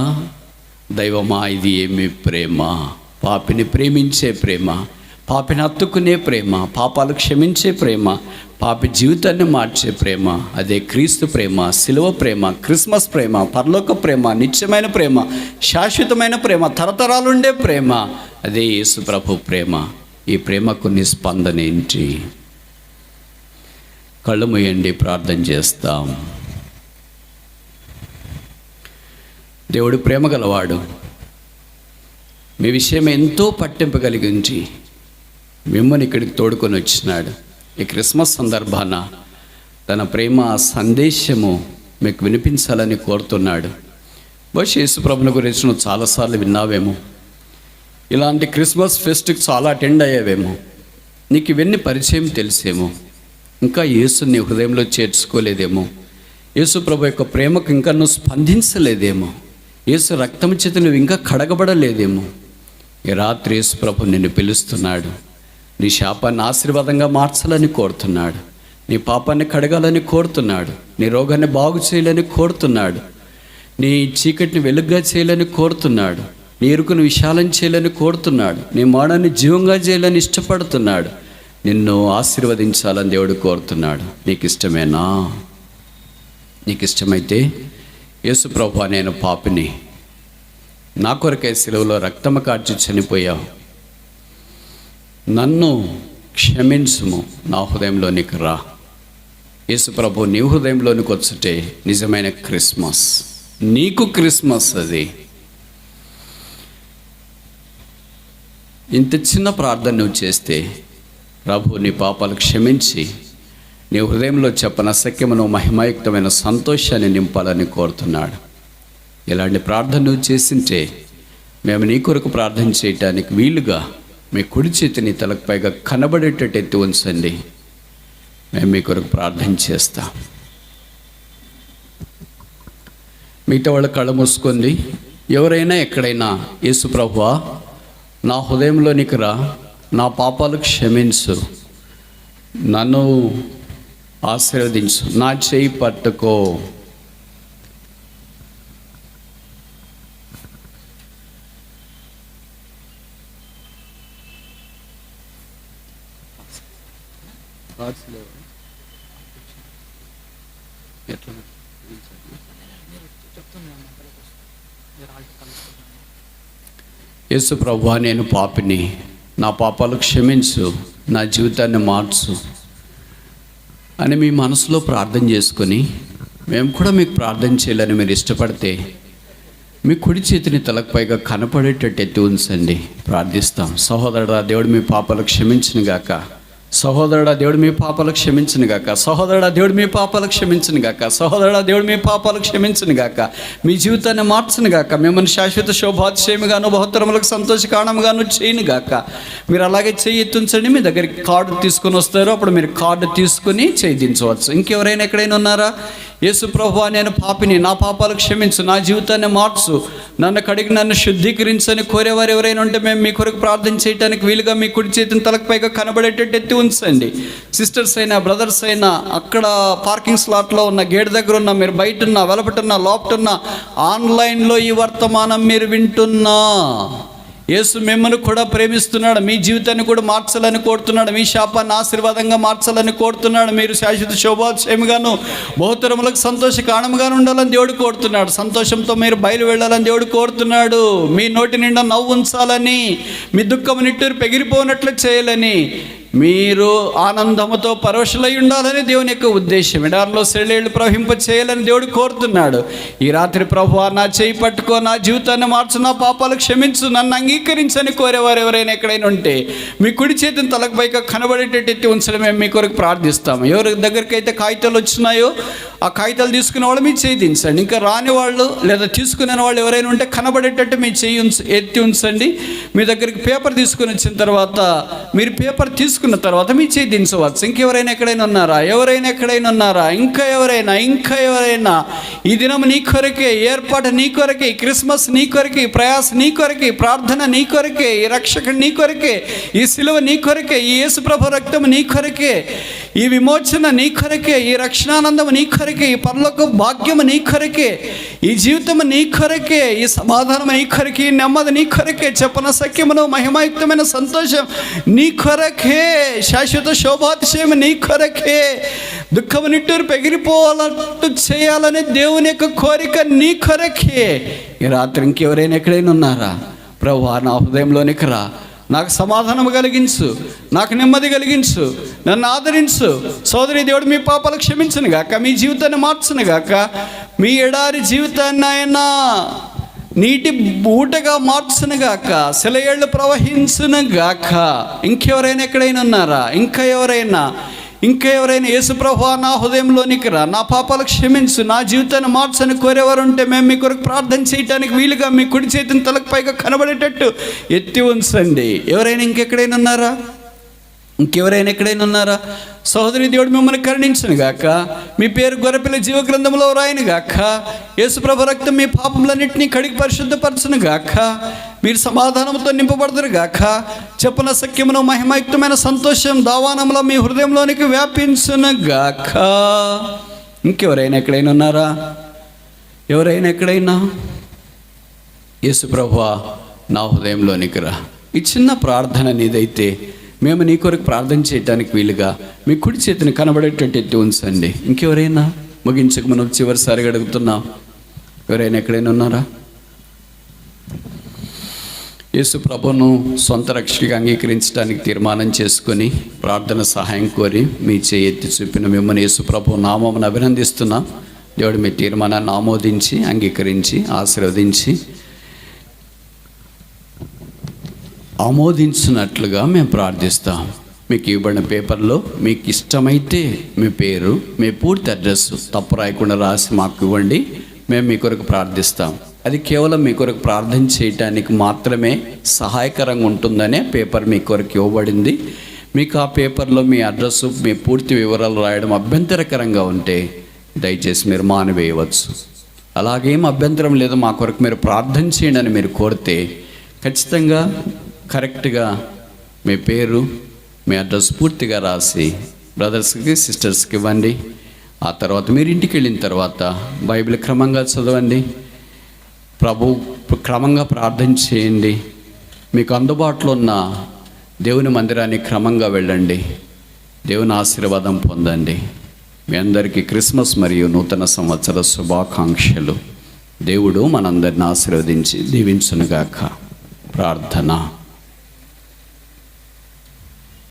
దైవమా, ఇది ఏమి ప్రేమ! పాపిని ప్రేమించే ప్రేమ, పాపిని హత్తుకునే ప్రేమ, పాపాలు క్షమించే ప్రేమ, పాపి జీవితాన్ని మార్చే ప్రేమ. అదే క్రీస్తు ప్రేమ, శిలువ ప్రేమ, క్రిస్మస్ ప్రేమ, పరలోక ప్రేమ, నిత్యమైన ప్రేమ, శాశ్వతమైన ప్రేమ, తరతరాలుండే ప్రేమ. అదే యేసు ప్రభు ప్రేమ. ఈ ప్రేమకు నీ స్పందన ఏంటి? కళ్ళు మూయండి, ప్రార్థన చేస్తాం. దేవుడు ప్రేమ గలవాడు. మీ విషయం ఎంతో పట్టింపు కలిగించి మిమ్మల్ని ఇక్కడికి తోడుకొని వచ్చినాడు. ఈ క్రిస్మస్ సందర్భాన తన ప్రేమ సందేశము మీకు వినిపించాలని కోరుతున్నాడు. బహుశా యేసు ప్రభుని గురించి నువ్వు చాలాసార్లు విన్నావేమో, ఇలాంటి క్రిస్మస్ ఫెస్ట్కి చాలా అటెండ్ అయ్యావేమో, నీకు ఇవన్నీ పరిచయం తెలిసేమో, ఇంకా యేసు నీ హృదయంలో చేర్చుకోలేదేమో, యేసు ప్రభు యొక్క ప్రేమకు ఇంకా నువ్వు స్పందించలేదేమో, యేసు రక్తం చేత నువ్వు ఇంకా కడగబడలేదేమో. ఈ రాత్రి యేసు ప్రభు నిన్ను పిలుస్తున్నాడు. నీ శాపాన్ని ఆశీర్వాదంగా మార్చాలని కోరుతున్నాడు. నీ పాపాన్ని కడగాలని కోరుతున్నాడు. నీ రోగాన్ని బాగు చేయాలని కోరుతున్నాడు. నీ చీకటిని వెలుగుగా చేయాలని కోరుతున్నాడు. నీ ఇరుకును విశాలం చేయాలని కోరుతున్నాడు. నీ మరణాన్ని జీవంగా చేయాలని ఇష్టపడుతున్నాడు. నిన్ను ఆశీర్వదించాలని దేవుడు కోరుతున్నాడు. నీకు ఇష్టమేనా? నీకు ఇష్టమైతే, యేసు ప్రభువా, నేను పాపిని, నా కొరకై సిలువలో రక్తము కార్చి చనిపోయావు, నన్ను క్షమించుము, నా హృదయంలోనికి రా. యేసు ప్రభు నీ హృదయంలోనికి వచ్చుటే నిజమైన క్రిస్మస్. నీకు క్రిస్మస్ అది. ఇంత చిన్న ప్రార్థన నువ్వు చేస్తే ప్రభు నీ పాపాలు క్షమించి నీ హృదయంలో చెప్పనసక్యమును మహిమాయుక్తమైన సంతోషాన్ని నింపాలని కోరుతున్నాడు. ఇలాంటి ప్రార్థన నువ్వు చేసింటే మేము నీ కొరకు ప్రార్థన చేయటానికి వీలుగా మీ కుడి చేతిని తలకు పైగా కనబడేటట్టు ఎత్తి ఉంచండి. మేము మీ కొరకు ప్రార్థన చేస్తాం. మిగతా వాళ్ళ కళ్ళు మూసుకుంది. ఎవరైనా ఎక్కడైనా, యేసు ప్రభువా, నా హృదయంలోనికి రా, నా పాపాలు క్షమించు, నన్ను ఆశీర్వదించు, నా చేయి పట్టుకో. యేసు ప్రభువా, నేను పాపిని, నా పాపాలు క్షమించు, నా జీవితాన్ని మార్చు అని మీ మనసులో ప్రార్థన చేసుకొని మేము కూడా మీకు ప్రార్థన చేయాలని మీరు ఇష్టపడితే మీ కుడి చేతిని తలకు పైగా కనపడేటట్టు ఎత్తి ఉంచండి. ప్రార్థిస్తాం. సహోదరుడా, దేవుడు మీ పాపాలు క్షమించును గాక. సహోదరుడా, దేవుడు మీ పాపాలు క్షమించును గాక. సహోదరుడా, దేవుడు మీ పాపాలు క్షమించును గాక. సహోదరుడా, దేవుడు మీ పాపాలు క్షమించును గాక. మీ జీవితాన్ని మార్చును గాక. మిమ్మల్ని శాశ్వత శోభాతిశయముగాను బహుత్తరములకు సంతోష కారణముగాను చేయను గాక. మీరు అలాగే చెయ్యి ఎత్తుంచండి. మీ దగ్గరికి కార్డు తీసుకొని వస్తారు. అప్పుడు మీరు కార్డు తీసుకుని చేయి దించవచ్చు. ఇంకెవరైనా ఎక్కడైనా ఉన్నారా? యేసు ప్రభువా, నేను పాపిని, నా పాపాలు క్షమించు, నా జీవితాన్ని మార్చు, నన్ను కడిగి నన్ను శుద్ధీకరించని కోరేవారు ఎవరైనా ఉంటే మేము మీ కొరకు ప్రార్థన చేయడానికి వీలుగా మీ కుడి చేతిని తలకు పైగా కనబడేటట్టు ఎత్తి ఉంచండి. సిస్టర్స్ అయినా బ్రదర్స్ అయినా, అక్కడ పార్కింగ్ స్లాట్లో ఉన్న, గేట్ దగ్గర ఉన్న, మీరు బయట ఉన్నా, వెలపటున్నా, లోపటున్నా, ఆన్లైన్లో ఈ వర్తమానం మీరు వింటున్నా, యేసు మిమ్మల్ని కూడా ప్రేమిస్తున్నాడు. మీ జీవితాన్ని కూడా మార్చాలని కోరుతున్నాడు. మీ శాపాన్ని ఆశీర్వాదంగా మార్చాలని కోరుతున్నాడు. మీరు శాశ్వత శోభాక్షేమగాను బహుతరములకు సంతోష కారణంగాను ఉండాలని దేవుడు కోరుతున్నాడు. సంతోషంతో మీరు బయలు వెళ్ళాలని దేవుడు కోరుతున్నాడు. మీ నోటి నిండా నవ్వు ఉంచాలని, మీ దుఃఖం నిట్టూరు పెగిరిపోనట్లు చేయాలని, మీరు ఆనందముతో పరవశులై ఉండాలని దేవుని యొక్క ఉద్దేశం. ఎడారిలో సెలయేళ్ళు ప్రవహింప చేయాలని దేవుడు కోరుతున్నాడు. ఈ రాత్రి ప్రభువా, నా చేయి పట్టుకో, నా జీవితాన్ని మార్చు, నా పాపాలు క్షమించు, నన్ను అంగీకరించని కోరేవారు ఎవరైనా ఎక్కడైనా ఉంటే మీ కుడి చేతిని తలకు పైగా కనబడేటట్టు ఎత్తి ఉంచడం మేము మీ కొరకు ప్రార్థిస్తాము. ఎవరి దగ్గరికి అయితే కాగితాలు వచ్చినాయో ఆ కాగితాలు తీసుకునే వాళ్ళు మీ చేయి దించండి. ఇంకా రాని వాళ్ళు లేదా తీసుకునే వాళ్ళు ఎవరైనా ఉంటే కనబడేటట్టు మీ చేయి ఎత్తి ఉంచండి. మీ దగ్గరికి పేపర్ తీసుకుని వచ్చిన తర్వాత మీరు పేపర్ తీసుకున్న తర్వాత మీ చేయి దించవచ్చు. ఇంకెవరైనా ఎక్కడైనా ఉన్నారా? ఎవరైనా ఎక్కడైనా ఉన్నారా? ఇంకా ఎవరైనా ఈ దినం నీ కొరకే, ఏర్పాటు నీ కొరకే, ఈ క్రిస్మస్ నీ కొరకే, ఈ ప్రయాస నీ కొరకే, ఈ ప్రార్థన నీ కొరకే, ఈ రక్షకుడు నీ కొరకే, ఈ సిలువ నీ కొరకే, ఈ యేసుప్రభు రక్తం నీ కొరకే, ఈ విమోచన నీ కొరకే, ఈ రక్షణానందం నీ కొరకే, ఈ పరలోక భాగ్యము నీ కొరకే, ఈ జీవితం నీ కొరకే, ఈ సమాధానం నీ కొరకే, ఈ నెమ్మది నీ కొరకే, చెప్పన సఖ్యమును మహిమాయుక్తమైన సంతోషం నీ కొరకే, శాశ్వత శోభాతిశయం నీ కొరకే, దుఃఖము నిట్టూరు ఎగిరిపోవాలట్టు చేయాలని దేవుని యొక్క కోరిక నీ కొరకే. ఈ రాత్రి ఇంకెవరైనా ఎక్కడైనా ఉన్నారా? ప్రభువా, నా హృదయంలోనికి రా, నాకు సమాధానం కలిగించు, నాకు నెమ్మది కలిగించు, నన్ను ఆదరించు. సోదరి, దేవుడు మీ పాపాలు క్షమించను గాక, మీ జీవితాన్ని మార్చును గాక, మీ ఎడారి జీవితాన్ని ఆయన నీటి ఊటగా మార్చును గాక, సెలయేళ్ళు ప్రవహించును గాక. ఇంకెవరైనా ఎక్కడైనా ఉన్నారా? ఇంకా ఎవరైనా యేసుప్రభువా, నా హృదయంలోనికి రా, నా పాపాలు క్షమించు, నా జీవితాన్ని మార్చని కోరేవారు ఉంటే మేము మీ కొరకు ప్రార్థన చేయడానికి వీలుగా మీ కుడి చేతిని తలకు పైగా కనబడేటట్టు ఎత్తి ఉంచండి. ఎవరైనా ఇంకెక్కడైనా ఉన్నారా? ఇంకెవరైనా ఎక్కడైనా ఉన్నారా? సహోదరి, దేవుడు మిమ్మల్ని కరుణించును గాక, మీ పేరు గొర్రెపిల్ల జీవ గ్రంథంలో రాయను గాక, యేసుప్రభు రక్తం మీ పాపములన్నింటినీ కడిగి పరిశుద్ధపరచును గాక, మీరు సమాధానంతో నింపబడదురు గాక, చెప్పన సఖ్యమును మహిమాయుక్తమైన సంతోషం దావానంలో మీ హృదయంలోనికి వ్యాపించును గాక. ఇంకెవరైనా ఎక్కడైనా ఉన్నారా? ఎవరైనా ఎక్కడైనా? యేసుప్రభువా, నా హృదయంలోనికి రా. ఈ చిన్న ప్రార్థన నీదైతే మేము నీ కొరకు ప్రార్థన చేయడానికి వీలుగా మీ కుడి చేతిని కనబడేటట్టు ఎత్తి ఉంచండి. ఇంకెవరైనా? ముగించక మనం చివరిసారిగా అడుగుతున్నాం, ఎవరైనా ఎక్కడైనా ఉన్నారా? యేసు ప్రభును సొంత రక్షకుడిగా అంగీకరించడానికి తీర్మానం చేసుకొని ప్రార్థన సహాయం కోరి మీ చేయి ఎత్తి చూపిన మిమ్మల్ని యేసు ప్రభు నామమును అభినందిస్తున్నాం. దేవుడు మీ తీర్మానాన్ని ఆమోదించి, అంగీకరించి, ఆశీర్వదించి ఆమోదించినట్లుగా మేము ప్రార్థిస్తాం. మీకు ఇవ్వబడిన పేపర్లో మీకు ఇష్టమైతే మీ పేరు, మీ పూర్తి అడ్రస్ తప్పు రాయకుండా రాసి మాకు ఇవ్వండి. మేము మీ కొరకు ప్రార్థిస్తాం. అది కేవలం మీ కొరకు ప్రార్థన చేయటానికి మాత్రమే సహాయకరంగా ఉంటుందనే పేపర్ మీ కొరకు ఇవ్వబడింది. మీకు ఆ పేపర్లో మీ అడ్రస్, మీ పూర్తి వివరాలు రాయడం అభ్యంతరకరంగా ఉంటే దయచేసి మీరు మానివేయవచ్చు. అలాగేం అభ్యంతరం లేదు, మా కొరకు మీరు ప్రార్థన చేయండి అని మీరు కోరితే ఖచ్చితంగా కరెక్ట్గా మీ పేరు, మీ అడ్రస్ పూర్తిగా రాసి బ్రదర్స్కి, సిస్టర్స్కి ఇవ్వండి. ఆ తర్వాత మీరు ఇంటికి వెళ్ళిన తర్వాత బైబిల్ క్రమంగా చదవండి, ప్రభు క్రమంగా ప్రార్థన చేయండి. మీకు అందుబాటులో ఉన్న దేవుని మందిరానికి క్రమంగా వెళ్ళండి, దేవుని ఆశీర్వాదం పొందండి. మీ అందరికీ క్రిస్మస్ మరియు నూతన సంవత్సర శుభాకాంక్షలు. దేవుడు మనందరిని ఆశీర్వదించి దీవించునుగాక. ప్రార్థన.